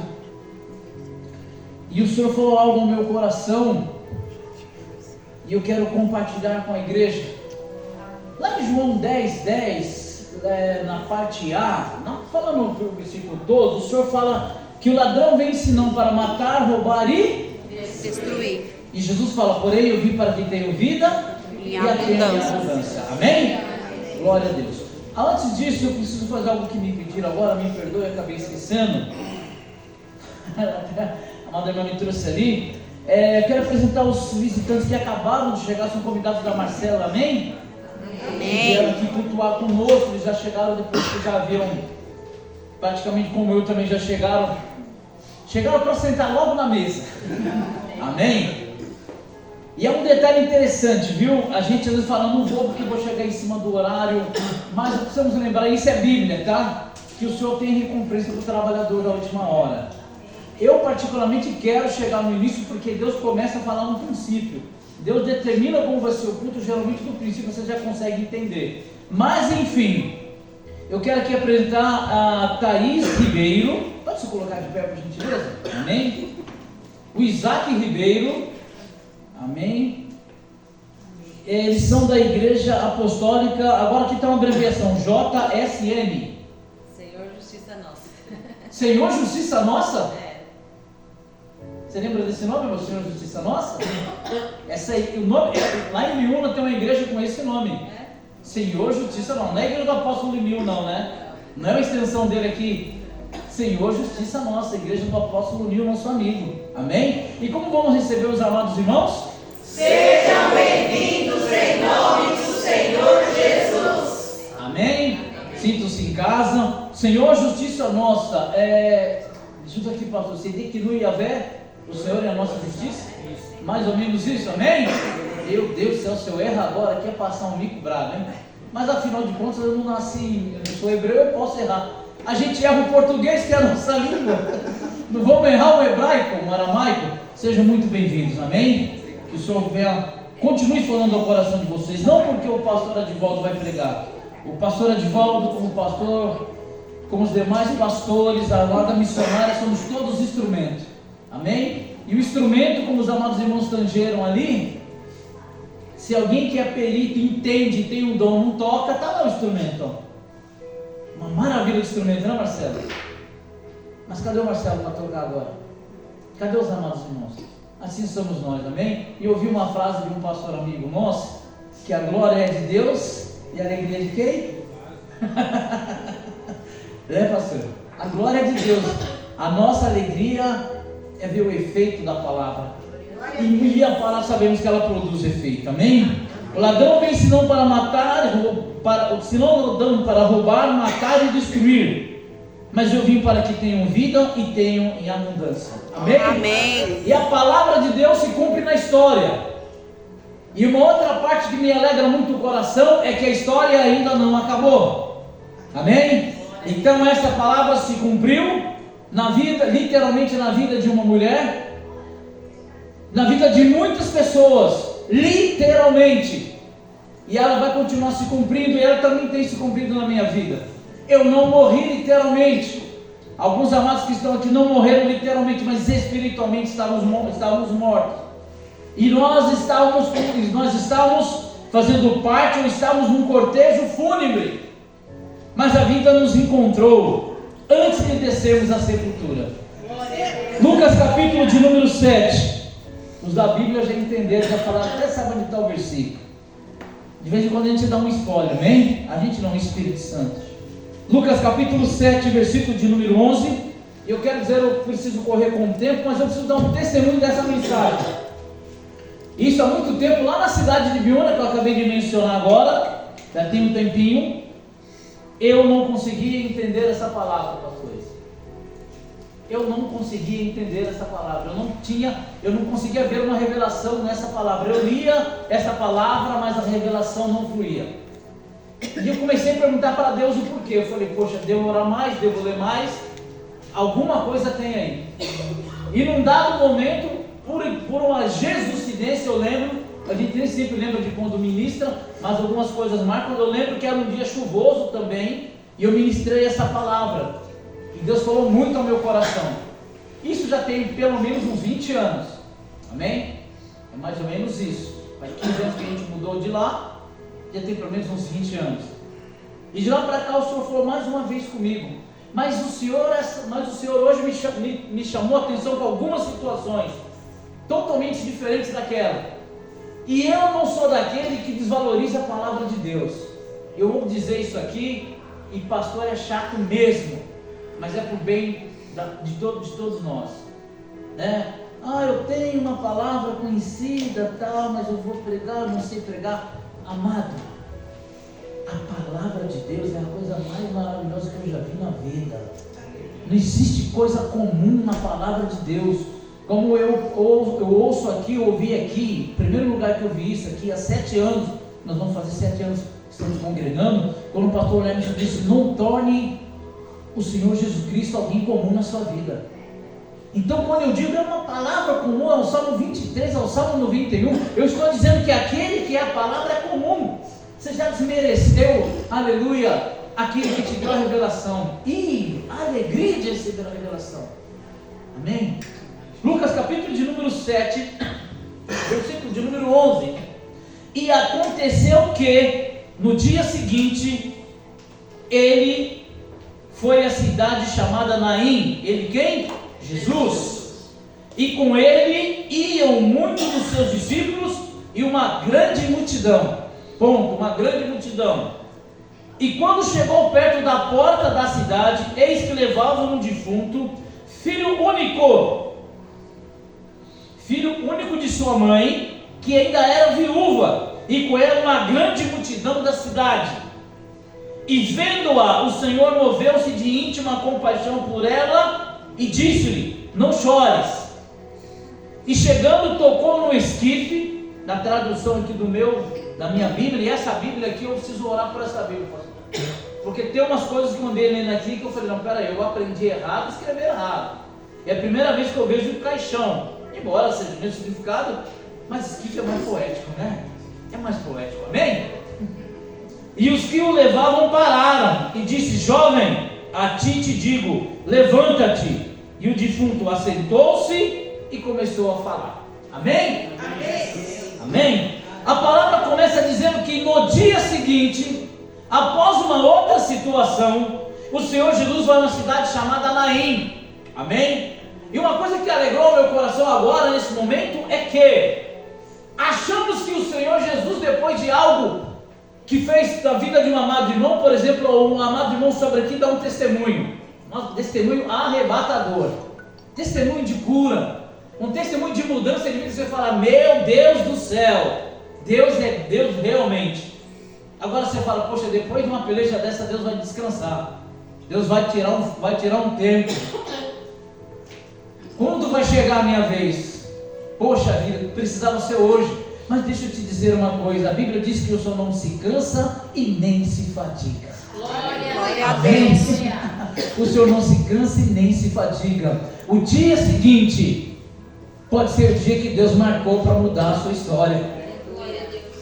E o Senhor falou algo no meu coração e eu quero compartilhar com a igreja. Lá em João 10, na parte A, não falando o versículo todo, o Senhor fala que o ladrão vem senão para matar, roubar e destruir. E Jesus fala, porém eu vim para que tenham vida e a tenham em abundância. Amém? Glória a Deus. Antes disso, eu preciso fazer algo que me pediram agora, me perdoe, eu acabei esquecendo. A amada irmã me trouxe ali. Quero apresentar os visitantes que acabaram de chegar, são convidados da Marcela, amém? Amém. Vieram aqui cultuar conosco, eles já chegaram depois que já haviam, praticamente como eu também já chegaram. Chegaram para sentar logo na mesa. Amém? E é um detalhe interessante, viu? A gente às vezes fala, não vou porque vou chegar em cima do horário, mas precisamos lembrar, isso é Bíblia, tá? Que o Senhor tem recompensa para o trabalhador da última hora. Eu particularmente quero chegar no início porque Deus começa a falar no princípio. Deus determina como vai ser o culto, geralmente no princípio você já consegue entender. Mas enfim, eu quero aqui apresentar a Thaís Ribeiro. Pode se colocar de pé por gentileza? Amém? O Isaac Ribeiro. Amém? Eles são da Igreja Apostólica, agora aqui está uma abreviação, JSN. Senhor Justiça Nossa. Senhor Justiça Nossa? Você lembra desse nome, meu Senhor Justiça Nossa? Essa aí, o nome, lá em Miúna tem uma igreja com esse nome. Senhor Justiça Nossa. Não é a igreja do apóstolo Limil, não, né? Não é uma extensão dele aqui. Senhor Justiça Nossa, igreja do apóstolo Nil, nosso amigo. Amém? E como vamos receber os amados irmãos? Sejam bem-vindos em nome do Senhor Jesus. Sintam-se em casa. Senhor, justiça nossa. Junto aqui, pastor, você tem que no Yahvé, o Senhor é a nossa justiça? Mais ou menos isso, amém? Meu Deus do céu, se eu erro agora, aqui é passar um mico bravo, hein? Mas afinal de contas, eu não nasci, eu não sou hebreu, eu posso errar. A gente erra o português, que é a nossa língua. Não vamos errar o hebraico, o aramaico. Sejam muito bem-vindos, amém? Que o Senhor venha, continue falando ao coração de vocês, não porque o pastor Adivaldo vai pregar. O pastor Adivaldo, como pastor, como os demais pastores, a guarda missionária, somos todos instrumentos, amém? E o instrumento, como os amados irmãos tangeram ali, se alguém que é perito, entende, tem um dom, não toca, está lá o instrumento, ó. Uma maravilha de instrumento, não é, Marcelo? Mas cadê o Marcelo para tocar agora? Cadê os amados irmãos? Assim somos nós, amém? E eu ouvi uma frase de um pastor amigo nosso, que a glória é de Deus e a alegria de quem? Pastor? A glória é de Deus. A nossa alegria é ver o efeito da palavra. E a palavra sabemos que ela produz efeito, amém? O ladrão vem senão para matar, senão para roubar, matar e destruir. Mas eu vim para que tenham vida e tenham em abundância. Amém? Amém. E a palavra de Deus se cumpre na história. E uma outra parte que me alegra muito o coração é que a história ainda não acabou. Amém? Então essa palavra se cumpriu na vida, literalmente na vida de uma mulher, na vida de muitas pessoas, literalmente. E ela vai continuar se cumprindo, e ela também tem se cumprido na minha vida. Eu não morri literalmente. Alguns amados que estão aqui não morreram literalmente, mas espiritualmente estávamos mortos. E nós estávamos fazendo parte, ou estávamos num cortejo fúnebre. Mas a vida nos encontrou antes de descermos à sepultura. Lucas capítulo de número 7. Os da Bíblia já entenderam, já falaram, até sabe onde está o versículo. De vez em quando a gente dá um spoiler, amém? A gente não, o Espírito Santo. Lucas capítulo 7, versículo de número 11. Eu quero dizer, eu preciso correr com o tempo, mas eu preciso dar um testemunho dessa mensagem. Isso há muito tempo, lá na cidade de Biúna, que eu acabei de mencionar agora, já tem um tempinho, eu não conseguia entender essa palavra, pastores. Eu não conseguia entender essa palavra, eu não conseguia ver uma revelação nessa palavra. Eu lia essa palavra, mas a revelação não fluía. E eu comecei a perguntar para Deus o porquê. Eu falei, poxa, devo orar mais, devo ler mais, alguma coisa tem aí. E num dado momento, por uma jesucidência, eu lembro, a gente nem sempre lembra de quando ministra, mas algumas coisas marcam. Eu lembro que era um dia chuvoso também, e eu ministrei essa palavra. E Deus falou muito ao meu coração. Isso já tem pelo menos uns 20 anos. Amém? É mais ou menos isso. Faz 15 anos que a gente mudou de lá, já tem pelo menos uns 20 anos. E de lá para cá o Senhor falou mais uma vez comigo. Mas o Senhor hoje me chamou a atenção com algumas situações totalmente diferentes daquela. E eu não sou daquele que desvaloriza a palavra de Deus. Eu vou dizer isso aqui, e pastor é chato mesmo, mas é por bem de todos nós, né? Eu tenho uma palavra conhecida, tal, mas eu vou pregar, eu não sei pregar. Amado, a palavra de Deus é a coisa mais maravilhosa que eu já vi na vida. Não existe coisa comum na palavra de Deus. Como eu ouço aqui, eu ouvi aqui, o primeiro lugar que eu vi isso aqui, há 7 anos, nós vamos fazer 7 anos que estamos congregando, quando o pastor Lemerson disse, não torne o Senhor Jesus Cristo alguém comum na sua vida. Então quando eu digo é uma palavra comum, é o Salmo 23, é o Salmo 91, eu estou dizendo que aquele que é a palavra é comum. Você já desmereceu, aleluia, aquele que te deu a revelação, e a alegria de receber a revelação. Amém? Lucas capítulo de número 7, versículo de número 11. E aconteceu que no dia seguinte ele foi à cidade chamada Naim. Ele quem? Jesus. E com ele iam muitos dos seus discípulos e uma grande multidão. Ponto, uma grande multidão. E quando chegou perto da porta da cidade, eis que levavam um defunto, filho único de sua mãe, que ainda era viúva, e com ela uma grande multidão da cidade. E vendo-a, o Senhor moveu-se de íntima compaixão por ela e disse-lhe: não chores. E chegando, tocou no esquife, na tradução aqui da minha Bíblia, e essa Bíblia aqui eu preciso orar por essa Bíblia, pastor. Porque tem umas coisas que eu andei lendo aqui que eu falei, não, peraí, eu aprendi errado, escrevi errado. É a primeira vez que eu vejo o caixão, embora seja o mesmo significado, mas esquife é mais poético, né? É mais poético, amém? E os que o levavam pararam, e disse: jovem, a ti te digo, levanta-te. E o defunto assentou-se e começou a falar. Amém? Amém? Amém? A palavra começa dizendo que no dia seguinte, após uma outra situação, o Senhor Jesus vai a uma cidade chamada Naim. Amém? E uma coisa que alegrou meu coração agora, nesse momento, é que achamos que o Senhor Jesus, depois de algo que fez da vida de um amado irmão, por exemplo, um amado irmão sobre aqui dá um testemunho arrebatador, testemunho de cura, um testemunho de mudança de vida. Você fala: meu Deus do céu, Deus é Deus realmente. Agora você fala: poxa, depois de uma peleja dessa, Deus vai descansar, Deus vai tirar um tempo. Quando vai chegar a minha vez? Poxa vida, precisava ser hoje. Mas deixa eu te dizer uma coisa, a Bíblia diz que o Senhor não se cansa e nem se fadiga. Glória a Deus. O Senhor não se cansa e nem se fadiga. O dia seguinte pode ser o dia que Deus marcou para mudar a sua história.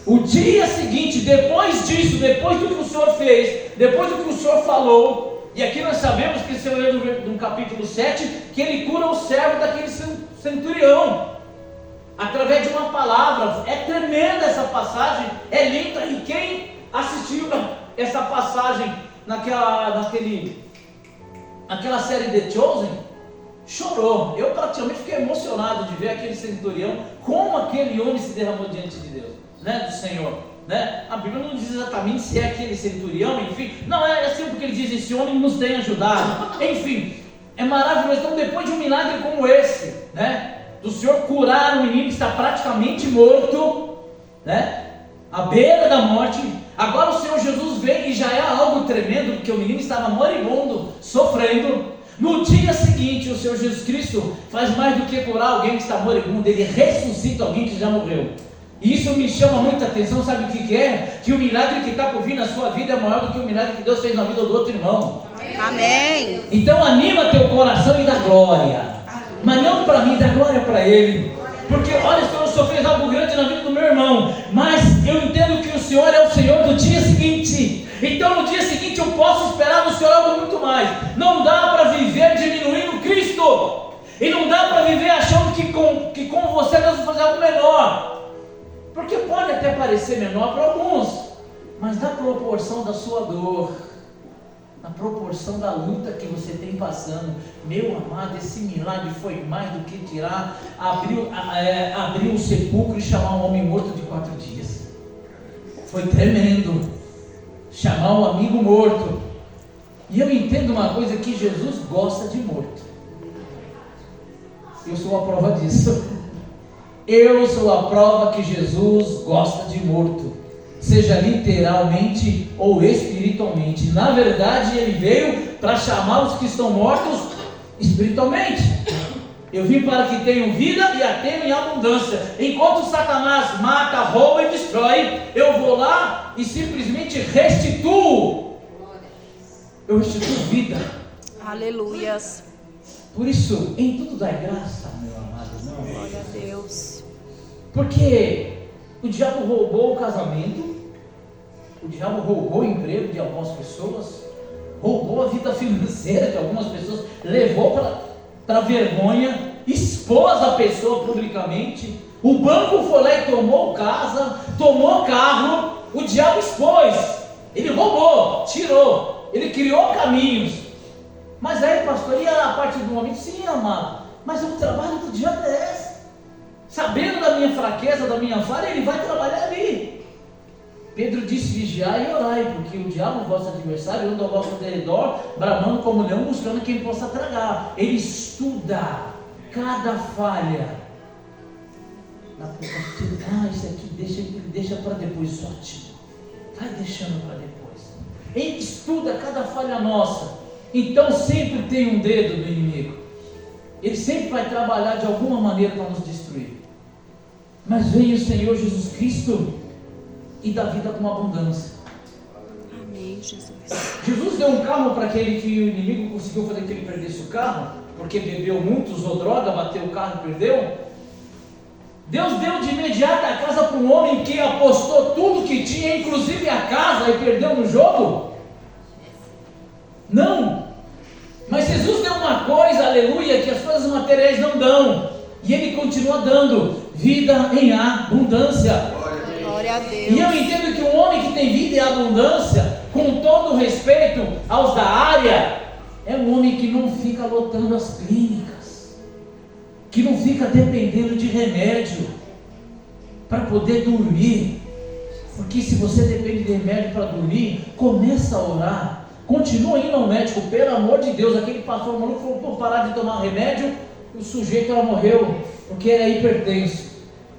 O dia seguinte, depois disso, depois do que o Senhor fez, depois do que o Senhor falou, e aqui nós sabemos que Senhor lê no capítulo 7, que Ele cura o servo daquele centurião, através de uma palavra. É tremenda essa passagem, é linda, e quem assistiu essa passagem naquela série The Chosen, chorou. Eu praticamente fiquei emocionado de ver aquele centurião, como aquele homem se derramou diante de Deus, né, do Senhor, né? A Bíblia não diz exatamente se é aquele centurião, enfim, não, é assim porque ele diz: esse homem nos tem ajudado, enfim, é maravilhoso. Então, depois de um milagre como esse, né, do Senhor curar um menino que está praticamente morto, né, à beira da morte, agora o Senhor Jesus vem e já é algo tremendo, porque o menino estava moribundo, sofrendo. No dia seguinte, o Senhor Jesus Cristo faz mais do que curar alguém que está moribundo, Ele ressuscita alguém que já morreu. E isso me chama muita atenção. Sabe o que é? Que o milagre que está por vir na sua vida é maior do que o milagre que Deus fez na vida do outro irmão. Amém. Então anima teu coração e dá glória, mas não para mim, dá glória para Ele. Porque olha, o Senhor fez algo grande na vida do meu irmão, mas eu entendo que o Senhor é o Senhor do dia seguinte. Então no dia seguinte eu posso esperar do Senhor algo muito mais. Não dá para viver diminuindo Cristo, e não dá para viver achando que com você Deus vai fazer algo menor, porque pode até parecer menor para alguns, mas na proporção da sua dor, na proporção da luta que você tem passando, meu amado, esse milagre foi mais do que tirar, abrir o sepulcro e chamar um homem morto de 4 dias. Foi tremendo. Chamar um amigo morto. E eu entendo uma coisa, que Jesus gosta de morto. Eu sou a prova disso. Eu sou a prova que Jesus gosta de morto, seja literalmente ou espiritualmente. Na verdade, Ele veio para chamar os que estão mortos espiritualmente. Eu vim para que tenham vida e a tenham em abundância. Enquanto Satanás mata, rouba e destrói, eu vou lá e simplesmente restituo. Eu restituo vida. Aleluias. Por isso, em tudo dai graça, meu amado irmão. Glória a Deus. Porque o diabo roubou o casamento, o diabo roubou o emprego de algumas pessoas, roubou a vida financeira de algumas pessoas, levou para vergonha, expôs a pessoa publicamente. O banco foi lá e tomou casa, tomou carro. O diabo expôs, ele roubou, tirou, ele criou caminhos. Mas aí, pastor, e a parte do homem? Sim, amado, mas o trabalho do diabo é esse. Sabendo da minha fraqueza, da minha falha, ele vai trabalhar ali. Pedro disse: vigiai e orai, porque o diabo, vosso adversário, anda ao vosso derredor, bramando como leão, buscando quem possa tragar. Ele estuda cada falha. Isso aqui deixa para depois, ótimo. Vai deixando para depois. Ele estuda cada falha nossa. Então sempre tem um dedo do inimigo. Ele sempre vai trabalhar de alguma maneira para nos destruir. Mas vem o Senhor Jesus Cristo e dá vida com abundância. Amém, Jesus. Jesus deu um carro para aquele que o inimigo conseguiu fazer que ele perdesse o carro, porque bebeu muito, usou droga, bateu o carro e perdeu. Deus deu de imediato a casa para um homem que apostou tudo que tinha, inclusive a casa, e perdeu no jogo? Não. Mas Jesus deu uma coisa, aleluia, que as coisas materiais não dão, e Ele continua dando vida em abundância. Glória a Deus. E eu entendo que um homem que tem vida em abundância, com todo o respeito aos da área, é um homem que não fica lotando as clínicas, que não fica dependendo de remédio para poder dormir. Porque se você depende de remédio para dormir, começa a orar, continua indo ao médico, pelo amor de Deus. Aquele pastor maluco falou: por parar de tomar remédio, o sujeito ela morreu, porque era hipertenso.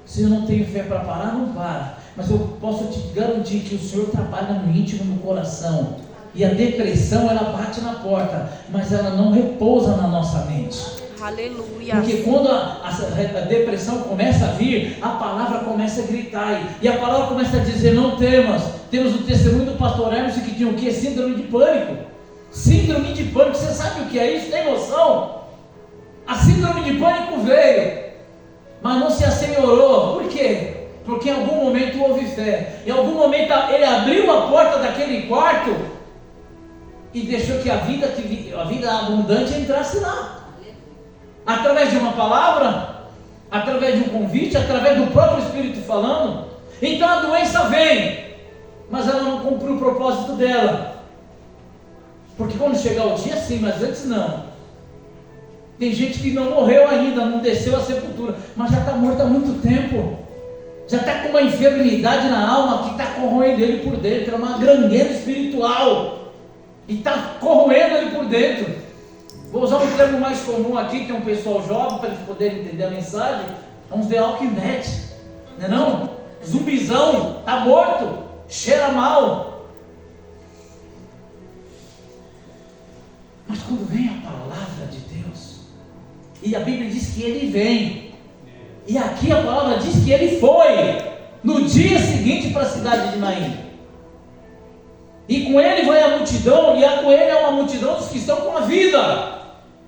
Se eu não tenho fé para parar, não para. Mas eu posso te garantir que o Senhor trabalha no íntimo, no coração. E a depressão, ela bate na porta, mas ela não repousa na nossa mente. Aleluia. Porque quando a depressão começa a vir, a palavra começa a gritar. E a palavra começa a dizer: não temas. Temos o testemunho do pastor Hermes que tinha o quê? Síndrome de pânico. Síndrome de pânico, você sabe o que é isso? Tem noção? A síndrome de pânico veio, mas não se assenhorou. Por quê? Porque em algum momento houve fé. Em algum momento ele abriu a porta daquele quarto e deixou que a vida abundante entrasse lá. Através de uma palavra, através de um convite, através do próprio Espírito falando. Então a doença vem, mas ela não cumpriu o propósito dela. Porque quando chegar o dia, sim, mas antes não. Tem gente que não morreu ainda, não desceu à sepultura, mas já está morto há muito tempo. Já está com uma enfermidade na alma que está corroendo ele por dentro. É uma grangueira espiritual e está corroendo ele por dentro. Vou usar um termo mais comum aqui, que é um pessoal jovem, para eles poderem entender a mensagem. É uns The Walking Dead, não é não? Zumbizão, está morto, cheira mal. Mas quando vem a palavra de Deus, e a Bíblia diz que ele vem, e aqui a palavra diz que ele foi no dia seguinte para a cidade de Naim. E com ele vai a multidão, e com ele é uma multidão dos que estão com a vida.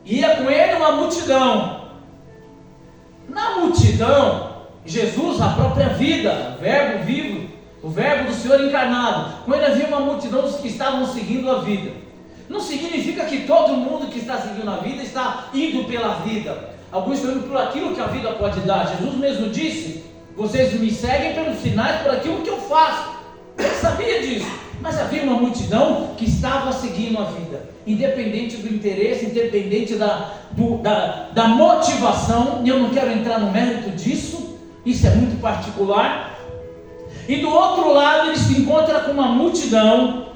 E com ele uma multidão. Na multidão, Jesus, a própria vida, o verbo vivo, o verbo do Senhor encarnado. Com ele havia uma multidão dos que estavam seguindo a vida. Não significa que todo mundo que está seguindo a vida está indo pela vida. Alguns estão indo por aquilo que a vida pode dar. Jesus mesmo disse: vocês me seguem pelos sinais, por aquilo que eu faço. Ele sabia disso. Mas havia uma multidão que estava seguindo a vida, independente do interesse, independente da motivação. E eu não quero entrar no mérito disso, isso é muito particular. E do outro lado ele se encontra com uma multidão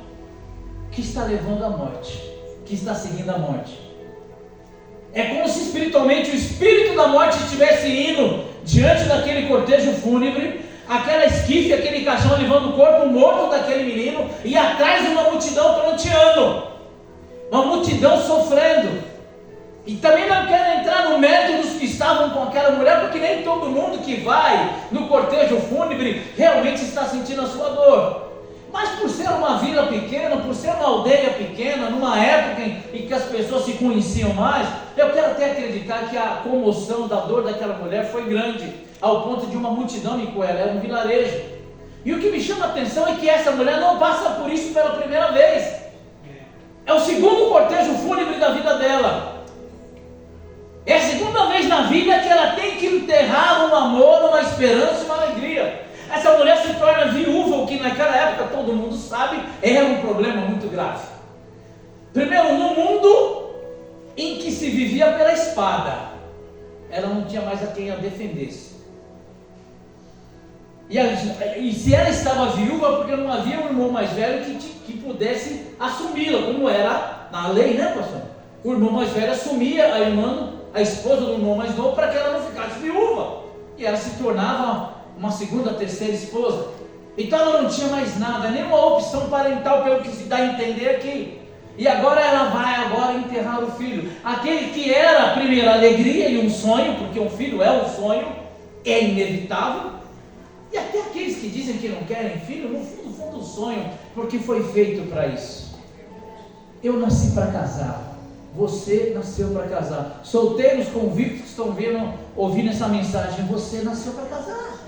que está levando a morte, que está seguindo a morte. É como se espiritualmente o espírito da morte estivesse indo diante daquele cortejo fúnebre, aquela esquife, aquele caixão levando o corpo morto daquele menino, e atrás uma multidão pranteando, uma multidão sofrendo. E também não quero entrar no mérito dos que estavam com aquela mulher, porque nem todo mundo que vai no cortejo fúnebre realmente está sentindo a sua dor. Mas por ser uma vila pequena, por ser uma aldeia pequena, numa época em que as pessoas se conheciam mais, eu quero até acreditar que a comoção da dor daquela mulher foi grande, ao ponto de uma multidão ir com ela. Era um vilarejo. E o que me chama a atenção é que essa mulher não passa por isso pela primeira vez. É o segundo cortejo fúnebre da vida dela. É a segunda vez na vida que ela tem que enterrar um amor, uma esperança, uma alegria. Essa mulher se torna viúva, o que naquela época todo mundo sabe era um problema muito grave. Primeiro, no mundo em que se vivia pela espada, ela não tinha mais a quem a defendesse. E se ela estava viúva, porque não havia um irmão mais velho que pudesse assumi-la, como era na lei, né, pastor? O irmão mais velho assumia a irmã, a esposa do irmão mais novo, para que ela não ficasse viúva. E ela se tornava uma segunda, terceira esposa. Então ela não tinha mais nada, nenhuma opção parental, pelo que se dá a entender aqui. E agora ela vai enterrar o filho. Aquele que era a primeira alegria e um sonho, porque um filho é um sonho, é inevitável. E até aqueles que dizem que não querem filho, no fundo sonham, porque foi feito para isso. Eu nasci para casar. Você nasceu para casar. Solteiros convictos que estão ouvindo essa mensagem, você nasceu para casar.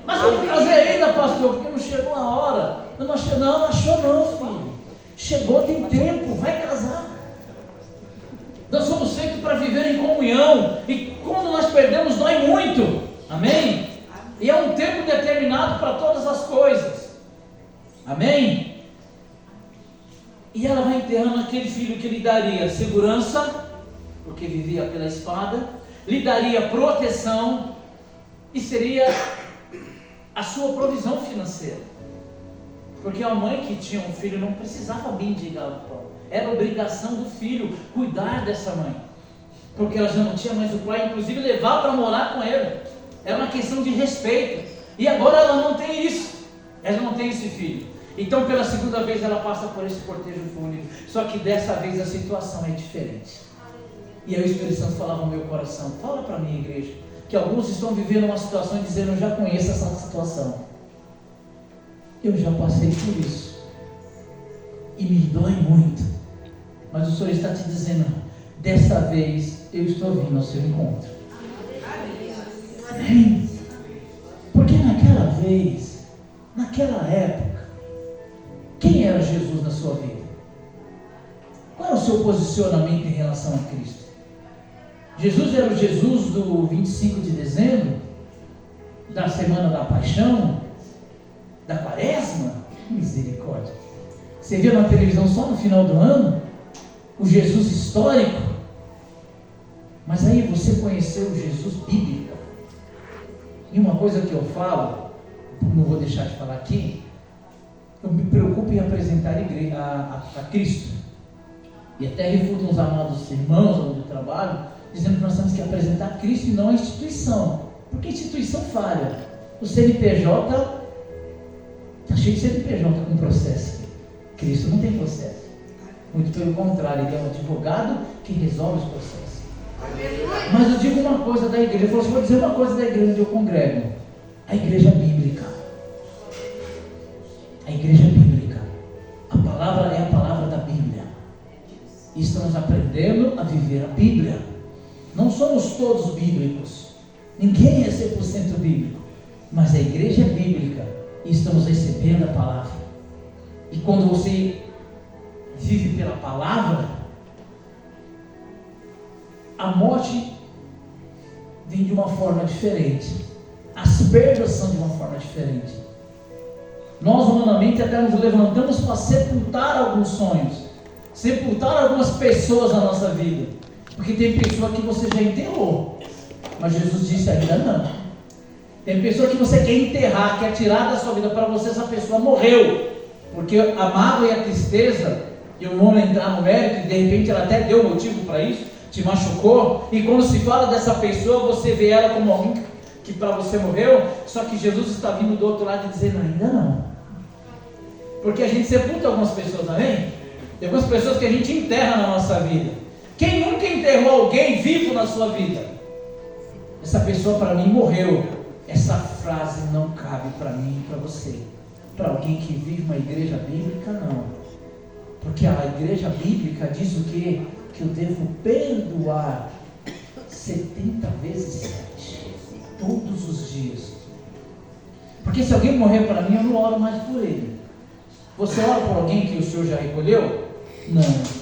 Mas eu não casei ainda, pastor, porque não chegou a hora. Não achou não, filho. Chegou, tem tempo, vai casar. Nós somos feitos para viver em comunhão. E quando nós perdemos, dói muito. Amém? E é um tempo determinado para todas as coisas. Amém? E ela vai enterrando aquele filho que lhe daria segurança, porque vivia pela espada, lhe daria proteção e seria a sua provisão financeira. Porque a mãe que tinha um filho não precisava mendigar o pão. Era obrigação do filho cuidar dessa mãe. Porque ela já não tinha mais o pai, inclusive levar para morar com ele. Era uma questão de respeito. E agora ela não tem isso. Ela não tem esse filho. Então pela segunda vez ela passa por esse cortejo fúnebre. Só que dessa vez a situação é diferente. E aí o Espírito Santo falava no meu coração: fala para mim, igreja, que alguns estão vivendo uma situação e dizendo: eu já conheço essa situação. Eu já passei por isso. E me dói muito. Mas o Senhor está te dizendo: dessa vez eu estou vindo ao seu encontro. Amém? Porque naquela vez, naquela época, quem era Jesus na sua vida? Qual era o seu posicionamento em relação a Cristo? Jesus era o Jesus do 25 de dezembro, da Semana da Paixão, da Quaresma? Misericórdia. Você via na televisão só no final do ano o Jesus histórico, mas aí você conheceu o Jesus bíblico. E uma coisa que eu falo, não vou deixar de falar aqui, eu me preocupo em apresentar a Cristo. E até refutam os amados irmãos do trabalho, dizendo que nós temos que apresentar Cristo e não a instituição. Porque a instituição falha. O CNPJ está cheio de CNPJ com processo. Cristo não tem processo. Muito pelo contrário, ele é um advogado que resolve os processos. Mas eu digo uma coisa da igreja, eu vou dizer uma coisa da igreja onde eu congrego: a igreja bíblica. A igreja bíblica. A palavra é a palavra da Bíblia. E estamos aprendendo a viver a Bíblia. Não somos todos bíblicos. Ninguém é 100% bíblico. Mas a igreja é bíblica. E estamos recebendo a palavra. E quando você vive pela palavra, a morte vem de uma forma diferente. As perdas são de uma forma diferente. Nós humanamente até nos levantamos para sepultar alguns sonhos, sepultar algumas pessoas na nossa vida, porque tem pessoa que você já enterrou, mas Jesus disse: ainda não. Tem pessoa que você quer enterrar, quer tirar da sua vida, para você essa pessoa morreu, porque a mágoa e a tristeza, eu não vou entrar no mérito, e de repente ela até deu motivo para isso, te machucou, e quando se fala dessa pessoa, você vê ela como alguém que para você morreu, só que Jesus está vindo do outro lado e dizendo: ainda não. Porque a gente sepulta algumas pessoas, amém? Tem algumas pessoas que a gente enterra na nossa vida. Quem nunca enterrou alguém vivo na sua vida? Essa pessoa para mim morreu. Essa frase não cabe para mim e para você. Para alguém que vive uma igreja bíblica, não. Porque a igreja bíblica diz o quê? Que eu devo perdoar 70 vezes 7, todos os dias. Porque se alguém morrer para mim, eu não oro mais por ele. Você ora por alguém que o Senhor já recolheu? Não.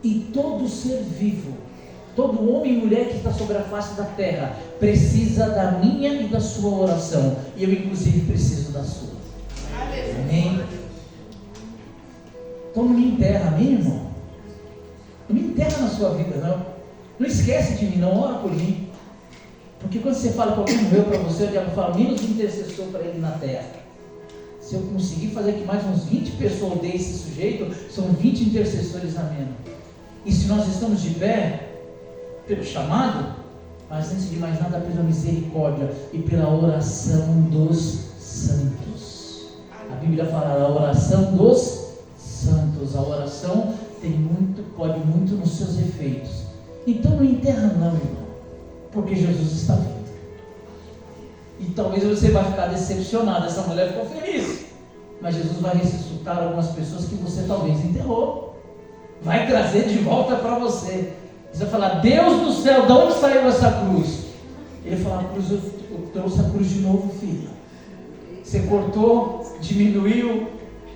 E todo ser vivo, todo homem e mulher que está sobre a face da terra, precisa da minha e da sua oração. E eu inclusive preciso da sua. Amém? Então não me enterra, amém, irmão? Não me enterra na sua vida, não. Não esquece de mim, não ora por mim. Porque quando você fala que alguém morreu para você, o diabo fala: menos um intercessor para ele na terra. Se eu conseguir fazer que mais uns 20 pessoas odeiem esse sujeito, são 20 intercessores a menos. E se nós estamos de pé, pelo chamado, mas antes de mais nada, pela misericórdia e pela oração dos santos. Bíblia fala da oração dos santos. A oração pode muito nos seus efeitos. Então não enterra não, irmão, porque Jesus está vindo. E talvez você vai ficar decepcionado. Essa mulher ficou feliz, mas Jesus vai ressuscitar algumas pessoas que você talvez enterrou, vai trazer de volta para você. Você vai falar: Deus do céu, de onde saiu essa cruz? Ele fala: a cruz, eu trouxe a cruz de novo, filho. Você cortou, diminuiu,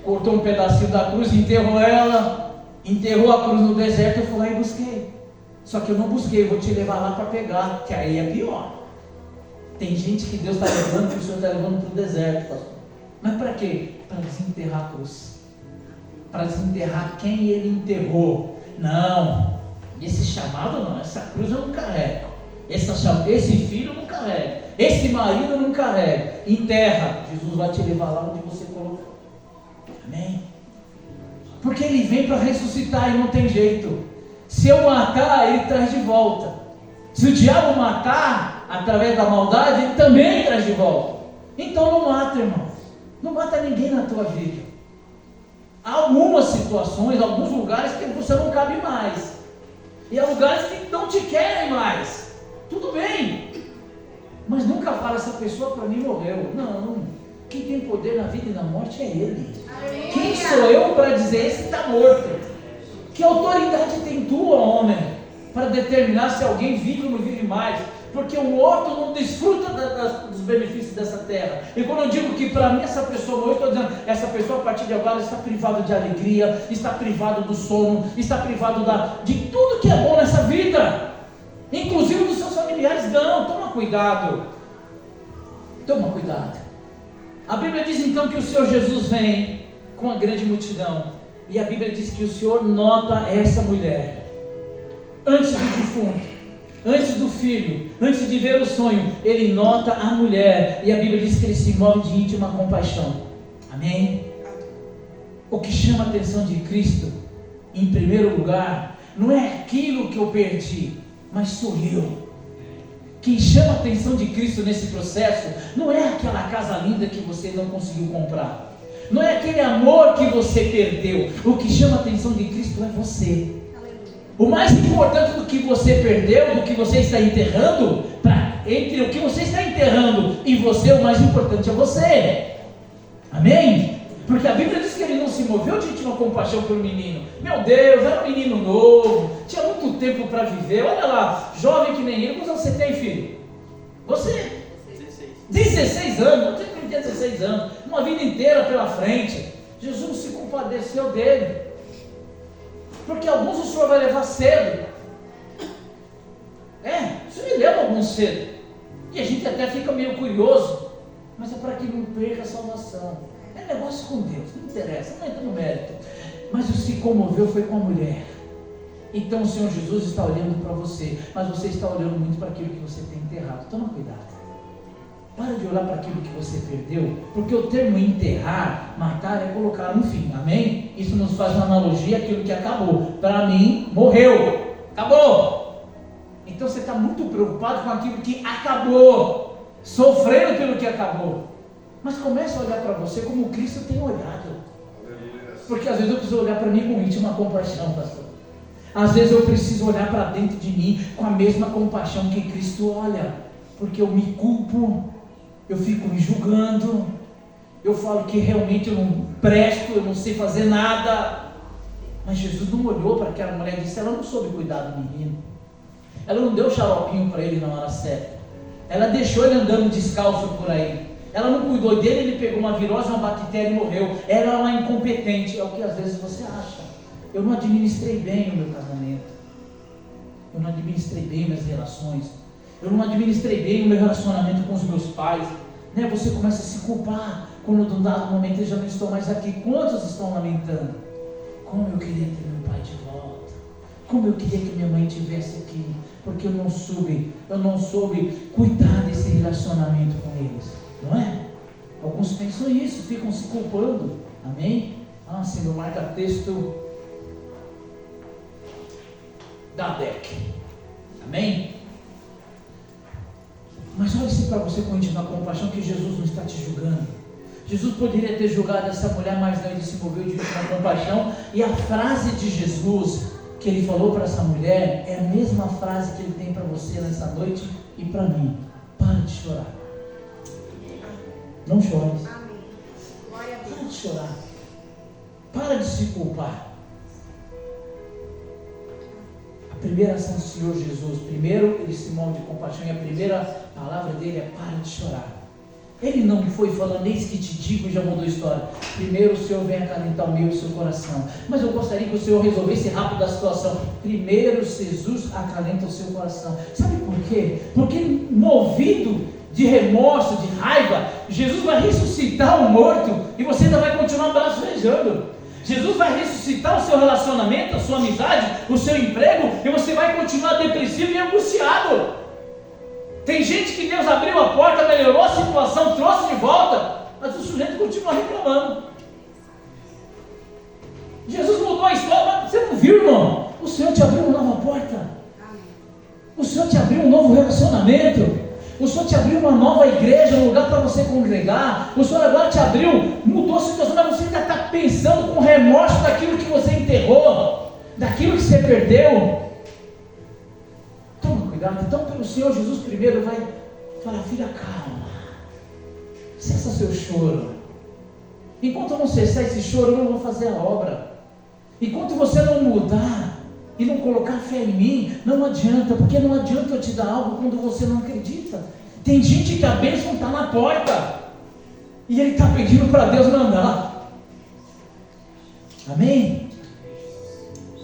cortou um pedacinho da cruz, enterrou ela, enterrou a cruz no deserto. Eu fui lá e busquei. Só que eu não busquei, eu vou te levar lá para pegar, que aí é pior. Tem gente que Deus está levando, que o Senhor está levando para o deserto, pastor. Mas para quê? Para desenterrar a cruz, para desenterrar quem Ele enterrou. Não, esse chamado não, essa cruz eu não carrego, esse filho eu não carrego, esse marido eu não carrego. Enterra, Jesus vai te levar lá onde você colocou. Amém? Porque Ele vem para ressuscitar e não tem jeito. Se eu matar, Ele traz de volta. Se o diabo matar através da maldade, ele também traz de volta. Então não mata, irmão. Não mata ninguém na tua vida. Há algumas situações, alguns lugares que você não cabe mais. E há lugares que não te querem mais. Tudo bem. Mas nunca fala: essa pessoa para mim morreu. Não. Quem tem poder na vida e na morte é Ele. Quem sou eu para dizer esse está morto? Que autoridade tem tu, homem, para determinar se alguém vive ou não vive mais? Porque o morto não desfruta dos benefícios dessa terra. E quando eu digo que para mim essa pessoa morreu, estou dizendo: essa pessoa a partir de agora está privada de alegria, está privada do sono, está privado de tudo que é bom nessa vida, inclusive dos seus familiares. Não, toma cuidado. Toma cuidado. A Bíblia diz então que o Senhor Jesus vem com a grande multidão. E a Bíblia diz que o Senhor nota essa mulher antes do defunto, antes do filho, antes de ver o sonho. Ele nota a mulher, e a Bíblia diz que ele se move de íntima compaixão. Amém? O que chama a atenção de Cristo, em primeiro lugar, não é aquilo que eu perdi, mas sou eu. Quem chama a atenção de Cristo nesse processo não é aquela casa linda que você não conseguiu comprar, não é aquele amor que você perdeu. O que chama a atenção de Cristo é você. O mais importante do que você perdeu, do que você está enterrando, entre o que você está enterrando e você, o mais importante é você. Amém? Porque a Bíblia diz que ele não se moveu de íntima compaixão pelo menino. Meu Deus, era um menino novo, tinha muito tempo para viver. Olha lá, jovem que nem ele. Quantos anos você tem, filho? Você? 16 anos, você tem 16 anos, uma vida inteira pela frente. Jesus se compadeceu dele. Porque alguns o Senhor vai levar cedo. O Senhor me leva alguns cedo. E a gente até fica meio curioso. Mas é para que não perca a salvação. É negócio com Deus, não interessa, não entra no mérito. Mas o se comoveu foi com a mulher. Então o Senhor Jesus está olhando para você, mas você está olhando muito para aquilo que você tem enterrado. Toma cuidado. Para de olhar para aquilo que você perdeu, porque o termo enterrar, matar, é colocar um fim. Amém? Isso nos faz uma analogia àquilo que acabou. Para mim, morreu. Acabou. Então você está muito preocupado com aquilo que acabou, sofrendo pelo que acabou. Mas comece a olhar para você como Cristo tem olhado. Porque às vezes eu preciso olhar para mim com íntima compaixão, pastor. Às vezes eu preciso olhar para dentro de mim com a mesma compaixão que Cristo olha. Porque eu me culpo, eu fico me julgando, eu falo que realmente eu não presto, eu não sei fazer nada. Mas Jesus não olhou para aquela mulher e disse: ela não soube cuidar do menino, ela não deu xaropinho para ele na hora certa, ela deixou ele andando descalço por aí, ela não cuidou dele, ele pegou uma virose, uma bactéria e morreu. Ela é uma incompetente. É o que às vezes você acha. Eu não administrei bem o meu casamento, eu não administrei bem minhas relações, eu não administrei bem o meu relacionamento com os meus pais. Você começa a se culpar quando de um dado momento eu já não estou mais aqui. Quantos estão lamentando? Como eu queria ter meu pai de volta, como eu queria que minha mãe estivesse aqui, porque eu não soube cuidar desse relacionamento com eles, não é? Alguns pensam isso, ficam se culpando. Amém? Senhor, marca texto da DEC. Amém? Mas olhe-se para você com íntima compaixão, que Jesus não está te julgando. Jesus poderia ter julgado essa mulher, mas não, ele se moveu de uma compaixão. E a frase de Jesus que ele falou para essa mulher é a mesma frase que ele tem para você nessa noite e para mim. Para de chorar. Não chores. Para de chorar. Para de se culpar. A primeira ação do Senhor Jesus, primeiro ele se move de compaixão e a primeira palavra dele é para de chorar. Ele não foi falando, eis que te digo, e já mudou a história. Primeiro o Senhor vem acalentar o meu e o seu coração. Mas eu gostaria que o Senhor resolvesse rápido a situação. Primeiro Jesus acalenta o seu coração. Sabe por quê? Porque movido de remorso, de raiva, Jesus vai ressuscitar o morto e você ainda vai continuar blasfejando. Jesus vai ressuscitar o seu relacionamento, a sua amizade, o seu emprego, e você vai continuar depressivo e angustiado. Tem gente que Deus abriu a porta, melhorou a situação, trouxe de volta, mas o sujeito continua reclamando. Jesus mudou a história, mas você não viu, irmão? O Senhor te abriu uma nova porta. O Senhor te abriu um novo relacionamento. O Senhor te abriu uma nova igreja, um lugar para você congregar. O Senhor agora te abriu, mudou a situação, mas você ainda está pensando com remorso daquilo que você enterrou, daquilo que você perdeu. Toma cuidado. Então, pelo Senhor Jesus primeiro vai falar: filha, calma, cessa seu choro. Enquanto eu não cessar esse choro, eu não vou fazer a obra. Enquanto você não mudar e não colocar fé em mim, não adianta, porque não adianta eu te dar algo quando você não acredita. Tem gente que a bênção está na porta e ele está pedindo para Deus mandar. Amém?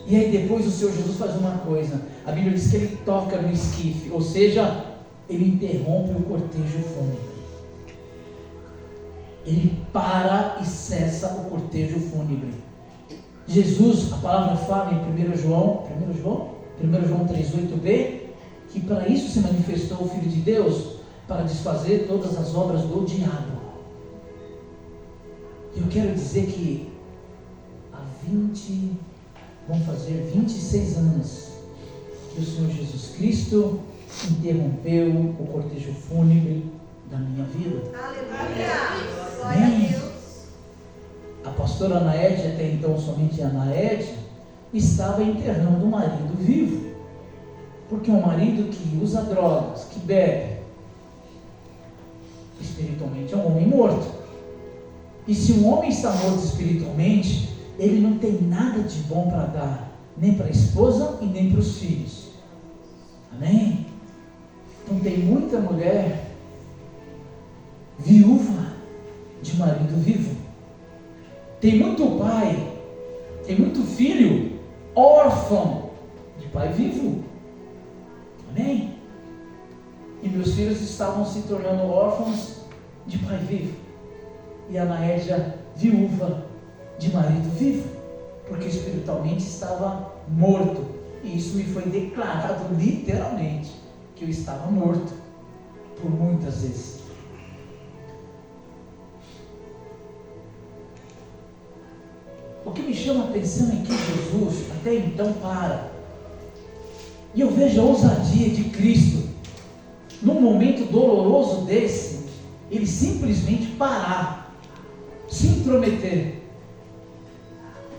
E aí depois o Senhor Jesus faz uma coisa. A Bíblia diz que ele toca no esquife, ou seja, ele interrompe o cortejo fúnebre. Ele para e cessa o cortejo fúnebre. Jesus, a palavra fala em 1 João 3,8b, que para isso se manifestou o Filho de Deus, para desfazer todas as obras do diabo. Eu quero dizer que vão fazer 26 anos que o Senhor Jesus Cristo interrompeu o cortejo fúnebre da minha vida. Aleluia! Glória a Deus! A pastora Anaede, até então somente a Anaede, estava enterrando um marido vivo. Porque um marido que usa drogas, que bebe, espiritualmente é um homem morto. E se um homem está morto espiritualmente, ele não tem nada de bom para dar, nem para a esposa e nem para os filhos. Amém? Então tem muita mulher viúva de marido vivo. Tem muito pai, tem muito filho órfão de pai vivo. Amém? E meus filhos estavam se tornando órfãos de pai vivo. E a Naédia viúva de marido vivo, porque espiritualmente estava morto. E isso me foi declarado literalmente, que eu estava morto por muitas vezes. O que me chama a atenção é que Jesus até então para, e eu vejo a ousadia de Cristo num momento doloroso desse, ele simplesmente parar, se intrometer.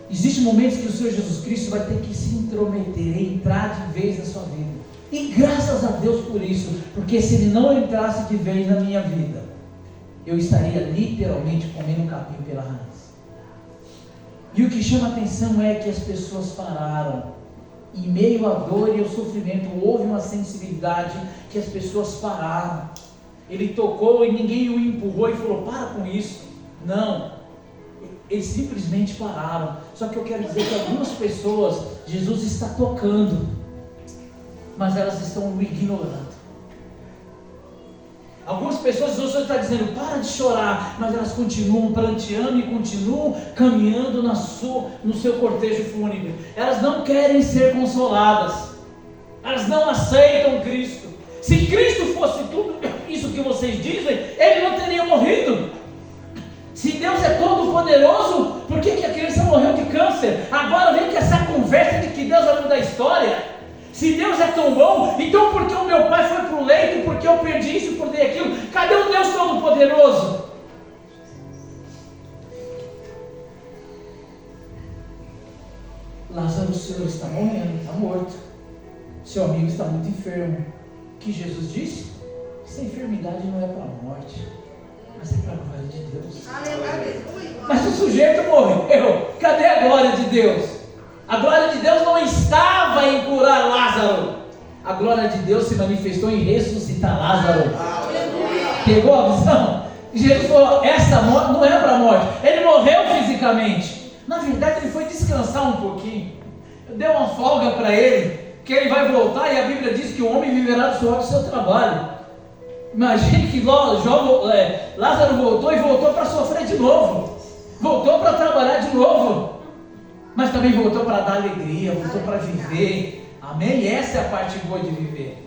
Existem momentos que o Senhor Jesus Cristo vai ter que se intrometer, entrar de vez na sua vida. E graças a Deus por isso, porque se Ele não entrasse de vez na minha vida, eu estaria literalmente comendo um capim pela raiz. E o que chama a atenção é que as pessoas pararam. Em meio à dor e ao sofrimento, houve uma sensibilidade que as pessoas pararam. Ele tocou e ninguém o empurrou e falou: para com isso. Não. Eles simplesmente pararam. Só que eu quero dizer que algumas pessoas, Jesus está tocando, mas elas estão o ignorando. Algumas pessoas, o Senhor está dizendo: para de chorar, mas elas continuam pranteando e continuam caminhando no seu cortejo fúnebre. Elas não querem ser consoladas, elas não aceitam Cristo. Se Cristo fosse tudo isso que vocês dizem, Ele não teria morrido. Se Deus é todo poderoso, por que a criança morreu de câncer? Agora vem com essa conversa de que Deus vai mudar a história. Se Deus é tão bom, então por que o meu pai foi para o leito? Por que eu perdi isso, por aquilo? Cadê o Deus todo poderoso? senhor está morrendo, está morto. Seu amigo está muito enfermo. O que Jesus disse? Essa enfermidade não é para a morte, mas é para a glória de Deus. Aleluia. Mas o sujeito morreu. Cadê a glória de Deus? A glória de Deus não estava em curar Lázaro. A glória de Deus se manifestou em ressuscitar Lázaro. Pegou a visão? Jesus falou, essa morte não é para a morte. Ele morreu fisicamente. Na verdade, ele foi descansar um pouquinho. Deu uma folga para ele, que ele vai voltar, e a Bíblia diz que o homem viverá do suor do seu trabalho. Imagine que Lázaro voltou e voltou para sofrer de novo. Voltou para trabalhar de novo. Mas também voltou para dar alegria, voltou para viver. Amém? E essa é a parte boa de viver.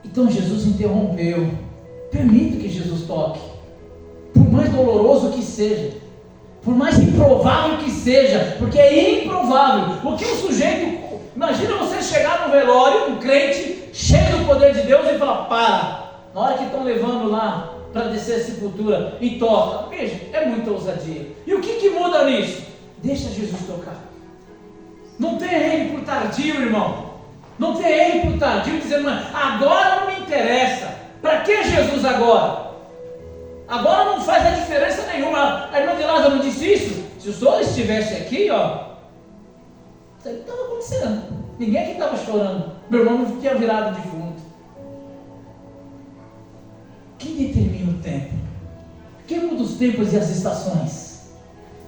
Então Jesus interrompeu. Permita que Jesus toque. Por mais doloroso que seja, por mais improvável que seja, porque é improvável. O que o sujeito... Imagina você chegar no velório, um crente, cheio do poder de Deus, e falar, para, na hora que estão levando lá para descer a sepultura, e toca. Veja, é muita ousadia. E o que muda nisso? Deixa Jesus tocar. Não tenha ele por tardio, irmão. Não tenha ele por tardio, dizendo, agora não me interessa. Para que Jesus agora? Agora não faz a diferença nenhuma. A irmã de Lázaro não disse isso? Se o senhor estivesse aqui, ó, isso aí não estava acontecendo. Ninguém aqui estava chorando. Meu irmão não tinha virado defunto. Quem determina o tempo? Quem muda os tempos e as estações?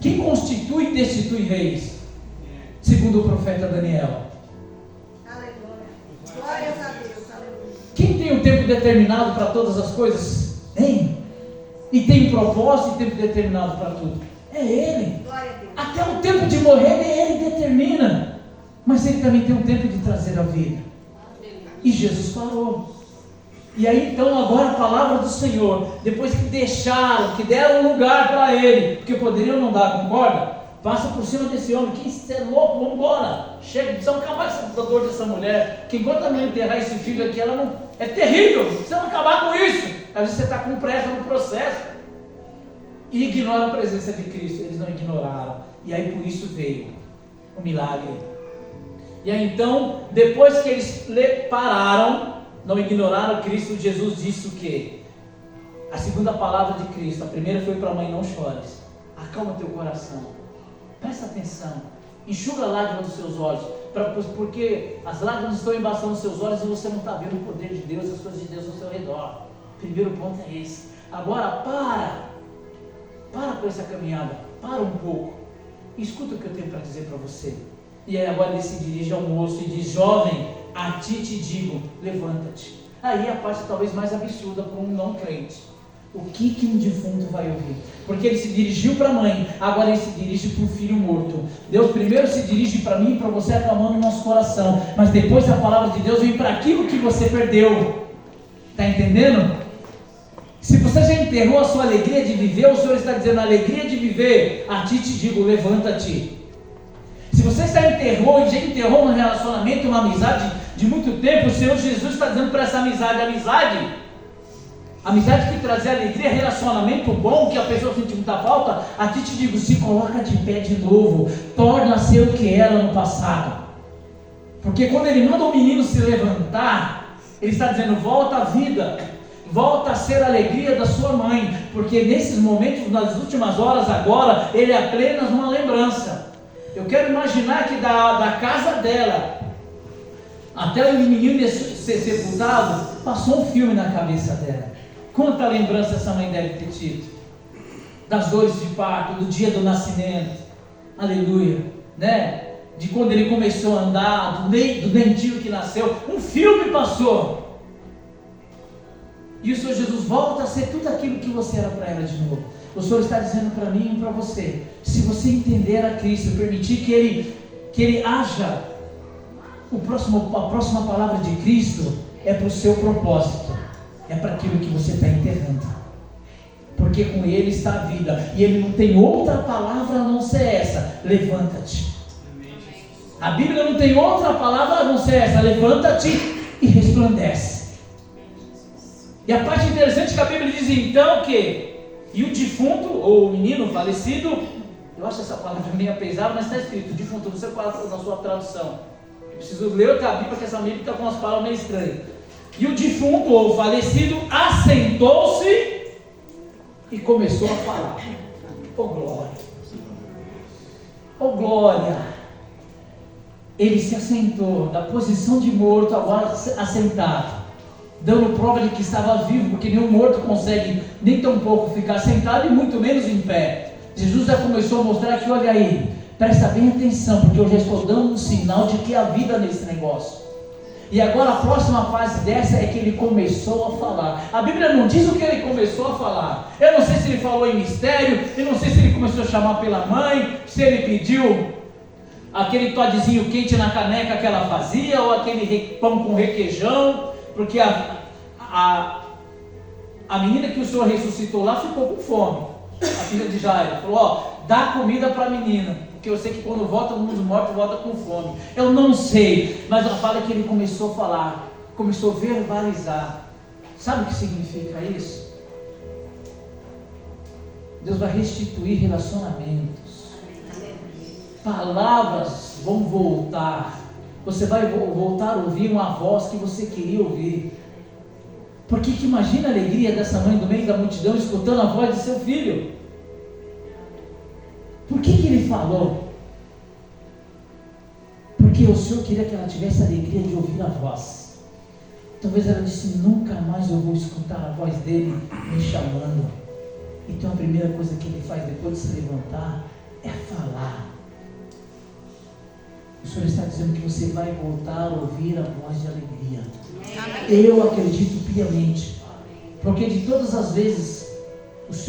Quem constitui e destitui reis? Segundo o profeta Daniel. Aleluia. Glórias a Deus. Aleluia. Quem tem o tempo determinado para todas as coisas? Tem. E tem um propósito e tempo determinado para tudo. É Ele. Glória a Deus. Até o tempo de morrer, Ele determina. Mas Ele também tem um tempo de trazer a vida. E Jesus parou. E aí então agora a palavra do Senhor, depois que deixaram, que deram lugar para Ele, porque poderiam não dar, concorda? Passa por cima desse homem, que isso é louco, vamos embora. Chega, precisamos acabar com essa dor dessa mulher, que enquanto a mãe enterrar esse filho aqui, ela não... É terrível, precisamos acabar com isso. Às vezes você está com pressa no processo. E ignora a presença de Cristo. Eles não ignoraram. E aí por isso veio o milagre. E aí então, depois que eles pararam, não ignoraram Cristo, Jesus disse o quê? A segunda palavra de Cristo. A primeira foi para a mãe, não chores. Acalma teu coração. Presta atenção, enxuga a lágrima dos seus olhos, porque as lágrimas estão embaçando os seus olhos e você não está vendo o poder de Deus, as coisas de Deus ao seu redor. Primeiro ponto é esse. Agora para com essa caminhada, para um pouco, escuta o que eu tenho para dizer para você. E aí agora ele se dirige ao moço e diz, jovem, a ti te digo, levanta-te. Aí a parte talvez mais absurda para um não crente. O que um defunto vai ouvir? Porque ele se dirigiu para a mãe, agora ele se dirige para o filho morto. Deus primeiro se dirige para mim e para você, acalmando o nosso coração, mas depois a palavra de Deus vem para aquilo que você perdeu. Está entendendo? Se você já enterrou a sua alegria de viver, o Senhor está dizendo, a alegria de viver, a ti te digo, levanta-te. Se você já enterrou um relacionamento, uma amizade de muito tempo, o Senhor Jesus está dizendo para essa amizade que trazia alegria, relacionamento bom, que a pessoa sente muita falta, a ti te digo, se coloca de pé de novo, torna a ser o que era no passado. Porque quando ele manda o menino se levantar, ele está dizendo, volta à vida, volta a ser a alegria da sua mãe, porque nesses momentos, nas últimas horas agora, ele é apenas uma lembrança. Eu quero imaginar que da casa dela, até o menino ser sepultado, passou um filme na cabeça dela. Quanta lembrança essa mãe deve ter tido das dores de parto, do dia do nascimento, aleluia, né? De quando ele começou a andar, do dentinho que nasceu, um filme passou. E o Senhor Jesus volta a ser tudo aquilo que você era para ela de novo. O Senhor está dizendo para mim e para você, se você entender a Cristo, permitir que Ele haja, a próxima palavra de Cristo é para o seu propósito. É para aquilo que você está enterrando. Porque com Ele está a vida. E Ele não tem outra palavra a não ser essa. Levanta-te. A Bíblia não tem outra palavra a não ser essa. Levanta-te e resplandece. E a parte interessante é que a Bíblia diz então que... E o defunto, ou o menino falecido, Eu acho essa palavra meio pesada, mas está escrito, defunto, você fala na sua tradução. Eu preciso ler outra Bíblia, porque essa Bíblia está com umas palavras meio estranhas. E o defunto ou falecido assentou-se e começou a falar. Oh glória! Oh glória! Ele se assentou da posição de morto, agora assentado, dando prova de que estava vivo, porque nenhum morto consegue nem tão pouco ficar sentado e muito menos em pé. Jesus já começou a mostrar que, olha aí, presta bem atenção, porque eu já estou dando um sinal de que há vida nesse negócio. E agora a próxima fase dessa é que ele começou a falar. A Bíblia não diz o que ele começou a falar. Eu não sei se ele falou em mistério, eu não sei se ele começou a chamar pela mãe, se ele pediu aquele todzinho quente na caneca que ela fazia, ou aquele pão com requeijão, porque a menina que o Senhor ressuscitou lá ficou com fome. A filha de Jairo falou, ó, dá comida para a menina, porque eu sei que quando volta o mundo morto, volta com fome. Eu não sei, mas ela fala que ele começou a falar, começou a verbalizar. Sabe o que significa isso? Deus vai restituir relacionamentos. Palavras vão voltar. Você vai voltar a ouvir uma voz que você queria ouvir. Porque que imagina a alegria dessa mãe do meio da multidão escutando a voz de seu filho. Por que ele falou? Porque o Senhor queria que ela tivesse a alegria de ouvir a voz. Talvez ela disse, nunca mais eu vou escutar a voz dele me chamando. Então a primeira coisa que ele faz depois de se levantar é falar. O Senhor está dizendo que você vai voltar a ouvir a voz de alegria. Eu acredito piamente, porque de todas as vezes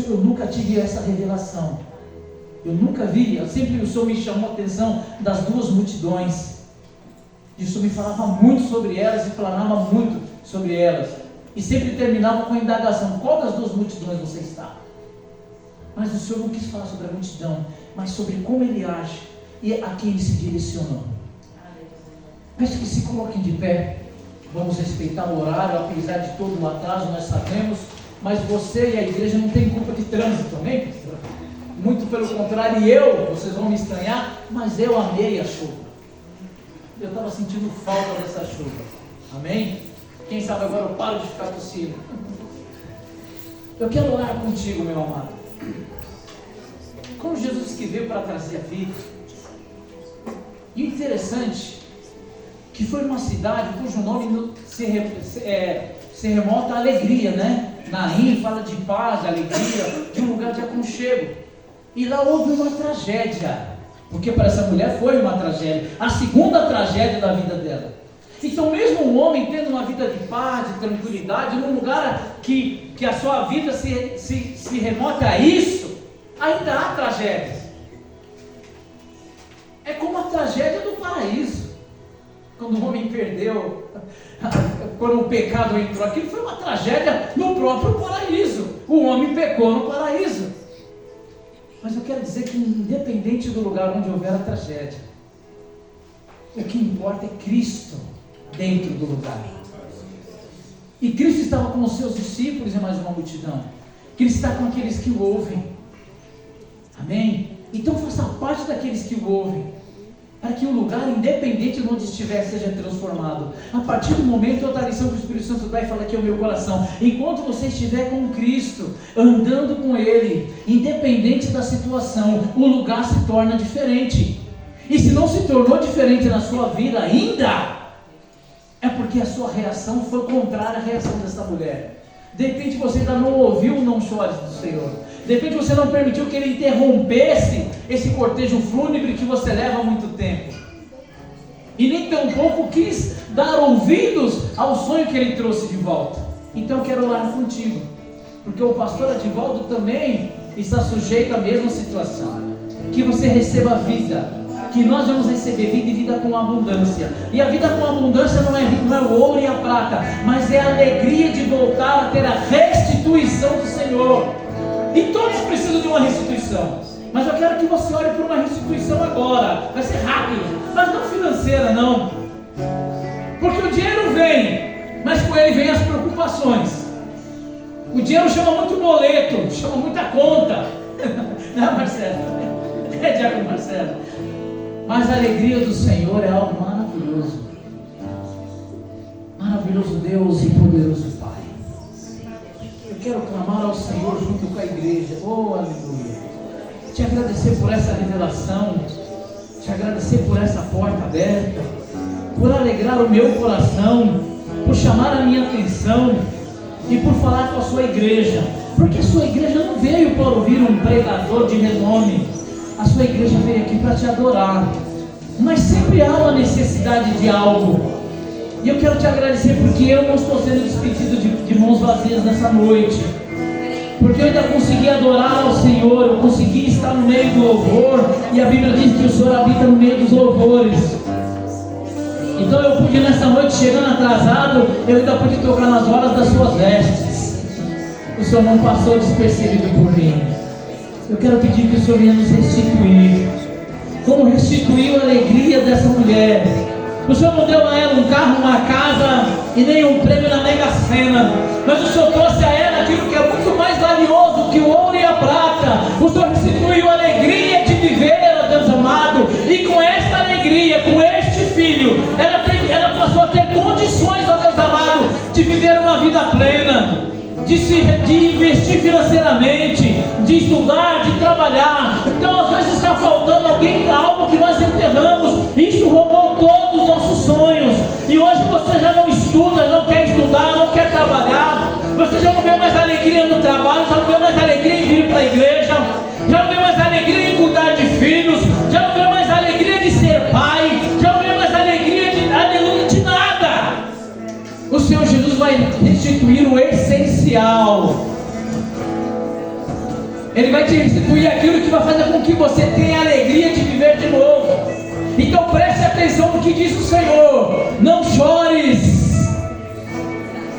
eu nunca tive essa revelação. Eu nunca vi, sempre o Senhor me chamou a atenção das duas multidões. E o Senhor me falava muito sobre elas e planava muito sobre elas. E sempre terminava com a indagação, qual das duas multidões você está? Mas o Senhor não quis falar sobre a multidão, mas sobre como ele age e a quem ele se direcionou. Peço que se coloquem de pé. Vamos respeitar o horário, apesar de todo o atraso, nós sabemos, mas você e a igreja não tem culpa de trânsito, amém? Muito pelo contrário, vocês vão me estranhar, mas eu amei a chuva. Eu estava sentindo falta dessa chuva, amém? Quem sabe agora eu paro de ficar tossindo. Eu quero orar contigo, meu amado. Como Jesus que veio para trazer a vida. E o interessante que foi uma cidade cujo nome se remota à alegria, né? Naim fala de paz, de alegria, de um lugar de aconchego. E lá houve uma tragédia, porque para essa mulher foi uma tragédia, a segunda tragédia da vida dela. Então mesmo um homem tendo uma vida de paz, de tranquilidade, num lugar que a sua vida se remota a isso, ainda há tragédias. É como a tragédia do paraíso. Quando o homem perdeu, quando o pecado entrou, aquilo foi uma tragédia no próprio paraíso. O homem pecou no paraíso. Mas eu quero dizer que independente do lugar onde houver a tragédia, o que importa é Cristo dentro do lugar. E Cristo estava com os seus discípulos e mais uma multidão. Cristo está com aqueles que o ouvem. Amém? Então faça parte daqueles que o ouvem, para que o lugar, independente de onde estiver, seja transformado. A partir do momento, outra lição que o Espírito Santo dá e fala aqui ao meu coração: enquanto você estiver com Cristo, andando com Ele, independente da situação, o lugar se torna diferente. E se não se tornou diferente na sua vida ainda, é porque a sua reação foi contrária à reação dessa mulher. De repente você ainda não ouviu o não chores do Senhor. De repente você não permitiu que Ele interrompesse esse cortejo fúnebre que você leva há muito tempo. E nem tampouco quis dar ouvidos ao sonho que Ele trouxe de volta. Então eu quero orar contigo, porque o pastor Adivaldo também está sujeito à mesma situação. Que você receba vida, que nós vamos receber vida e vida com abundância. E a vida com abundância não é o ouro e a prata, mas é a alegria de voltar a ter a restituição do Senhor. E todos precisam de uma restituição, mas eu quero que você olhe por uma restituição agora. Vai ser rápido, mas não financeira não, porque o dinheiro vem, mas com ele vem as preocupações. O dinheiro chama muito boleto, chama muita conta, não é, Marcelo? Diácono Marcelo. Mas a alegria do Senhor é algo maravilhoso. Maravilhoso Deus e poderoso Pai. Eu quero clamar ao Senhor junto com a igreja. Oh, aleluia. Te agradecer por essa revelação. Te agradecer por essa porta aberta. Por alegrar o meu coração. Por chamar a minha atenção. E por falar com a sua igreja. Porque a sua igreja não veio para ouvir um pregador de renome. A sua igreja veio aqui para te adorar. Mas sempre há uma necessidade de algo. E eu quero te agradecer porque eu não estou sendo despedido de mãos vazias nessa noite. Porque eu ainda consegui adorar ao Senhor. Eu consegui estar no meio do louvor. E a Bíblia diz que o Senhor habita no meio dos louvores. Então eu pude nessa noite, chegando atrasado, eu ainda pude tocar nas horas das suas vestes. O Senhor não passou despercebido por mim. Eu quero pedir que o Senhor venha nos restituir. Como restituiu a alegria dessa mulher. O Senhor não deu a ela um carro, uma casa e nem um prêmio na Mega Sena. Mas o Senhor trouxe a ela aquilo que é muito mais valioso que o ouro e a prata. O Senhor restituiu a alegria de viver, ó Deus amado. E com esta alegria, com este filho, ela passou a ter condições, ó Deus amado, de viver uma vida plena. De investir financeiramente, de estudar, de trabalhar. Então às vezes está faltando alguém, algo que nós enterramos. Isso roubou todos os nossos sonhos. E hoje você já não estuda, não quer estudar, não quer trabalhar. Você já não vê mais alegria no trabalho, já não vê mais alegria em vir para a igreja, já não vê mais alegria em cuidar de filhos, já não vê mais alegria de ser pai, já não vê mais alegria de nada. O Senhor Jesus vai restituir o essencial. Ele vai te restituir aquilo que vai fazer com que você tenha a alegria de viver de novo. Então preste atenção no que diz o Senhor. Não chores.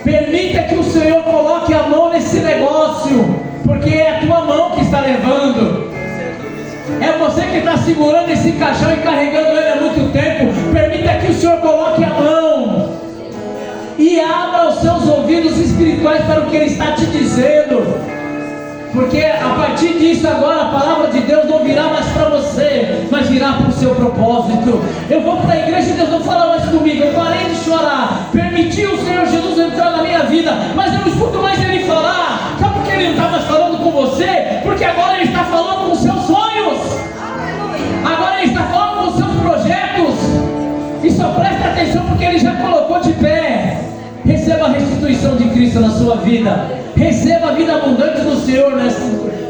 Permita que o Senhor coloque a mão nesse negócio, porque é a tua mão que está levando. É você que está segurando esse caixão e carregando ele há muito tempo. Permita que o Senhor coloque a mão e abra os seus ouvidos espirituais para o que Ele está te dizendo. Porque a partir disso agora a palavra de Deus não virá mais para você, mas virá para o seu propósito. Eu vou para a igreja e Deus não fala mais comigo. Eu parei de chorar, permiti o Senhor Jesus entrar na minha vida, mas eu não escuto mais Ele falar. Sabe por que Ele não está mais falando com você? Porque agora Ele está falando com os seus sonhos. Agora Ele está falando com os seus projetos. E só preste atenção porque Ele já colocou de pé. Receba a restituição de Cristo na sua vida. Receba a vida abundante do Senhor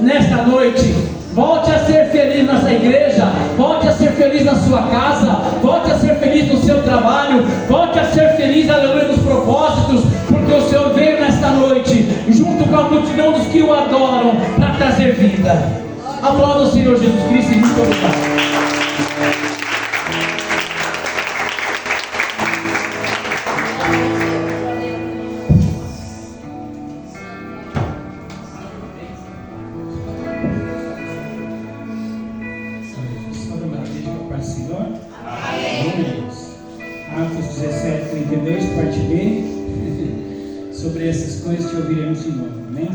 nesta noite. Volte a ser feliz nessa igreja. Volte a ser feliz na sua casa. Volte a ser feliz no seu trabalho. Volte a ser feliz, aleluia, nos propósitos. Porque o Senhor veio nesta noite, junto com a multidão dos que o adoram, para trazer vida. Aplauda o Senhor Jesus Cristo e muito obrigado. Sobre essas coisas que ouviremos de novo, né?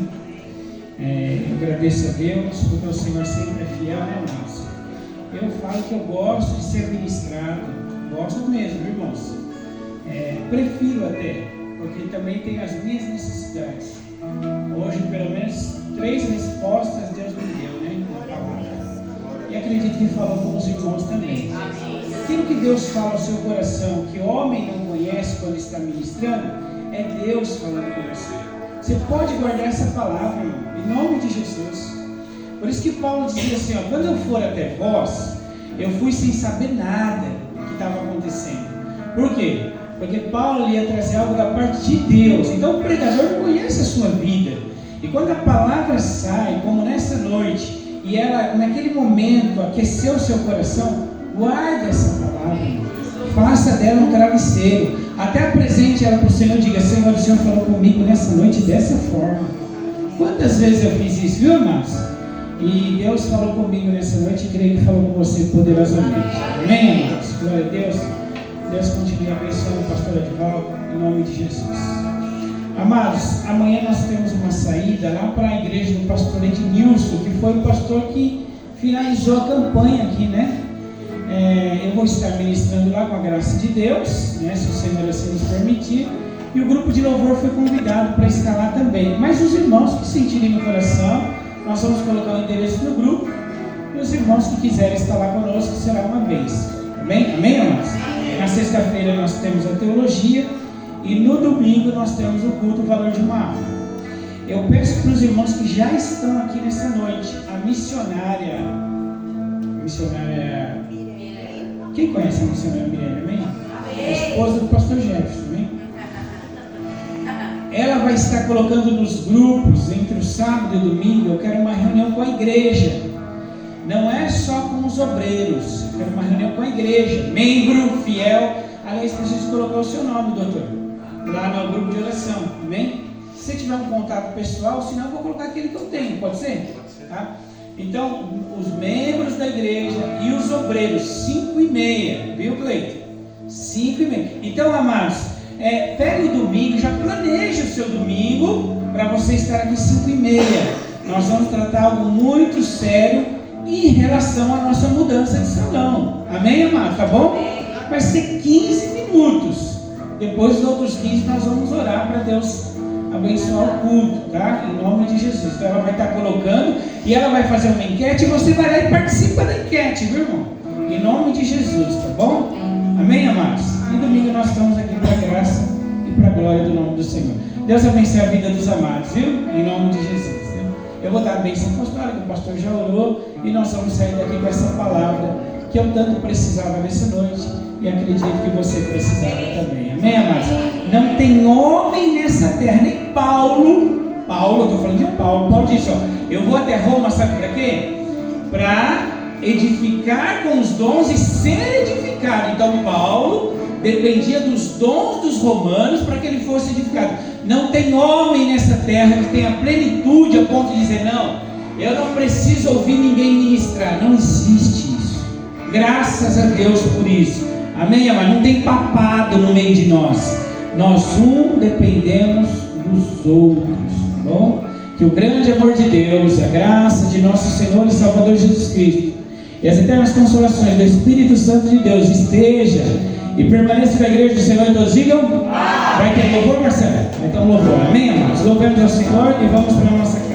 Eu agradeço a Deus, porque o Senhor sempre é fiel, né, irmãos? Eu falo que eu gosto de ser ministrado, gosto mesmo, irmãos. Prefiro até, porque também tenho as minhas necessidades. Hoje, pelo menos, 3 respostas Deus me deu, né, na palavra. E acredito que falou com os irmãos também. Aquilo que Deus fala ao seu coração, que o homem não conhece quando está ministrando, é Deus falando com você. Você pode guardar essa palavra, irmão, em nome de Jesus. Por isso que Paulo dizia assim, ó, quando eu for até vós, eu fui sem saber nada do que estava acontecendo. Por quê? Porque Paulo ia trazer algo da parte de Deus. Então o pregador não conhece a sua vida. E quando a palavra sai, como nessa noite, e ela naquele momento aqueceu o seu coração, guarda essa palavra. Faça dela um travesseiro. Até apresente ela para o Senhor e diga, Senhor, o Senhor falou comigo nessa noite dessa forma. Quantas vezes eu fiz isso, viu, irmãos? E Deus falou comigo nessa noite e creio que falou com você poderosamente. Amém, irmãos? Glória a Deus. Deus continue abençoando o pastor Edivaldo, em nome de Jesus. Amados, amanhã nós temos uma saída lá para a igreja do pastor Ednilson, que foi o pastor que finalizou a campanha aqui, né? Eu vou estar ministrando lá com a graça de Deus, né? Se o Senhor assim nos permitir. E o grupo de louvor foi convidado para estar lá também. Mas os irmãos que sentirem no coração, nós vamos colocar o endereço no grupo. E os irmãos que quiserem estar lá conosco, será uma vez. Amém? Amém, amados? Na sexta-feira nós temos a teologia. E no domingo nós temos o culto, o valor de uma alma. Eu peço para os irmãos que já estão aqui nessa noite, a missionária. Quem conhece a missionária Mirelle? Amém? A esposa do pastor Jefferson, amém? Ela vai estar colocando nos grupos, entre o sábado e o domingo, eu quero uma reunião com a igreja. Não é só com os obreiros, eu quero uma reunião com a igreja, membro, fiel. Aliás, preciso colocar o seu nome, doutor, lá no grupo de oração, amém? Se você tiver um contato pessoal, senão eu vou colocar aquele que eu tenho, pode ser? Tá? Então, os membros da igreja e os obreiros, 5h30, viu, Cleiton? 5h30. Então, amados, pegue o domingo, já planeje o seu domingo para você estar aqui 5h30. Nós vamos tratar algo muito sério em relação à nossa mudança de salão. Amém, amados? Tá bom? Vai ser 15 minutos. Depois dos outros 15 nós vamos orar para Deus abençoar o culto, tá? Em nome de Jesus. Então ela vai estar colocando e ela vai fazer uma enquete e você vai lá e participa da enquete, viu, irmão? Em nome de Jesus, tá bom? Amém, amados? E domingo nós estamos aqui para a graça e para a glória do nome do Senhor. Deus abençoe a vida dos amados, viu? Em nome de Jesus. Né? Eu vou dar a bênção apostólica, o pastor já orou e nós vamos sair daqui com essa palavra que eu tanto precisava nessa noite e acredito que você precisava também. Amém, amados? Não tem homem nessa terra, nem Paulo, eu estou falando de Paulo disse, ó, eu vou até Roma, sabe para quê? Para edificar com os dons e ser edificado. Então Paulo dependia dos dons dos romanos para que ele fosse edificado. Não tem homem nessa terra que tenha plenitude a ponto de dizer, não, eu não preciso ouvir ninguém ministrar. Não existe isso. Graças a Deus por isso. Amém, amado? Não tem papado no meio de nós. Nós dependemos dos outros, tá bom? Que o grande amor de Deus, a graça de nosso Senhor e Salvador Jesus Cristo e as eternas consolações do Espírito Santo de Deus esteja e permaneça com a igreja do Senhor e todos digam, vai ter louvor, Marcelo? Vai ter um louvor, amém, amados? Louvemos ao Senhor e vamos para a nossa casa.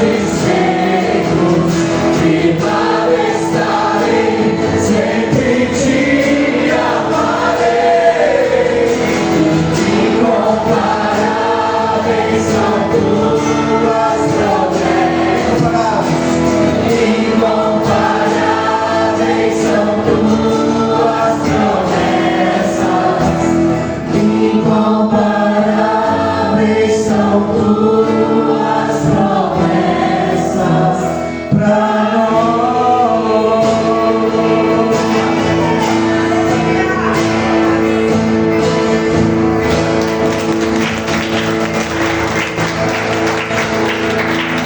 presença.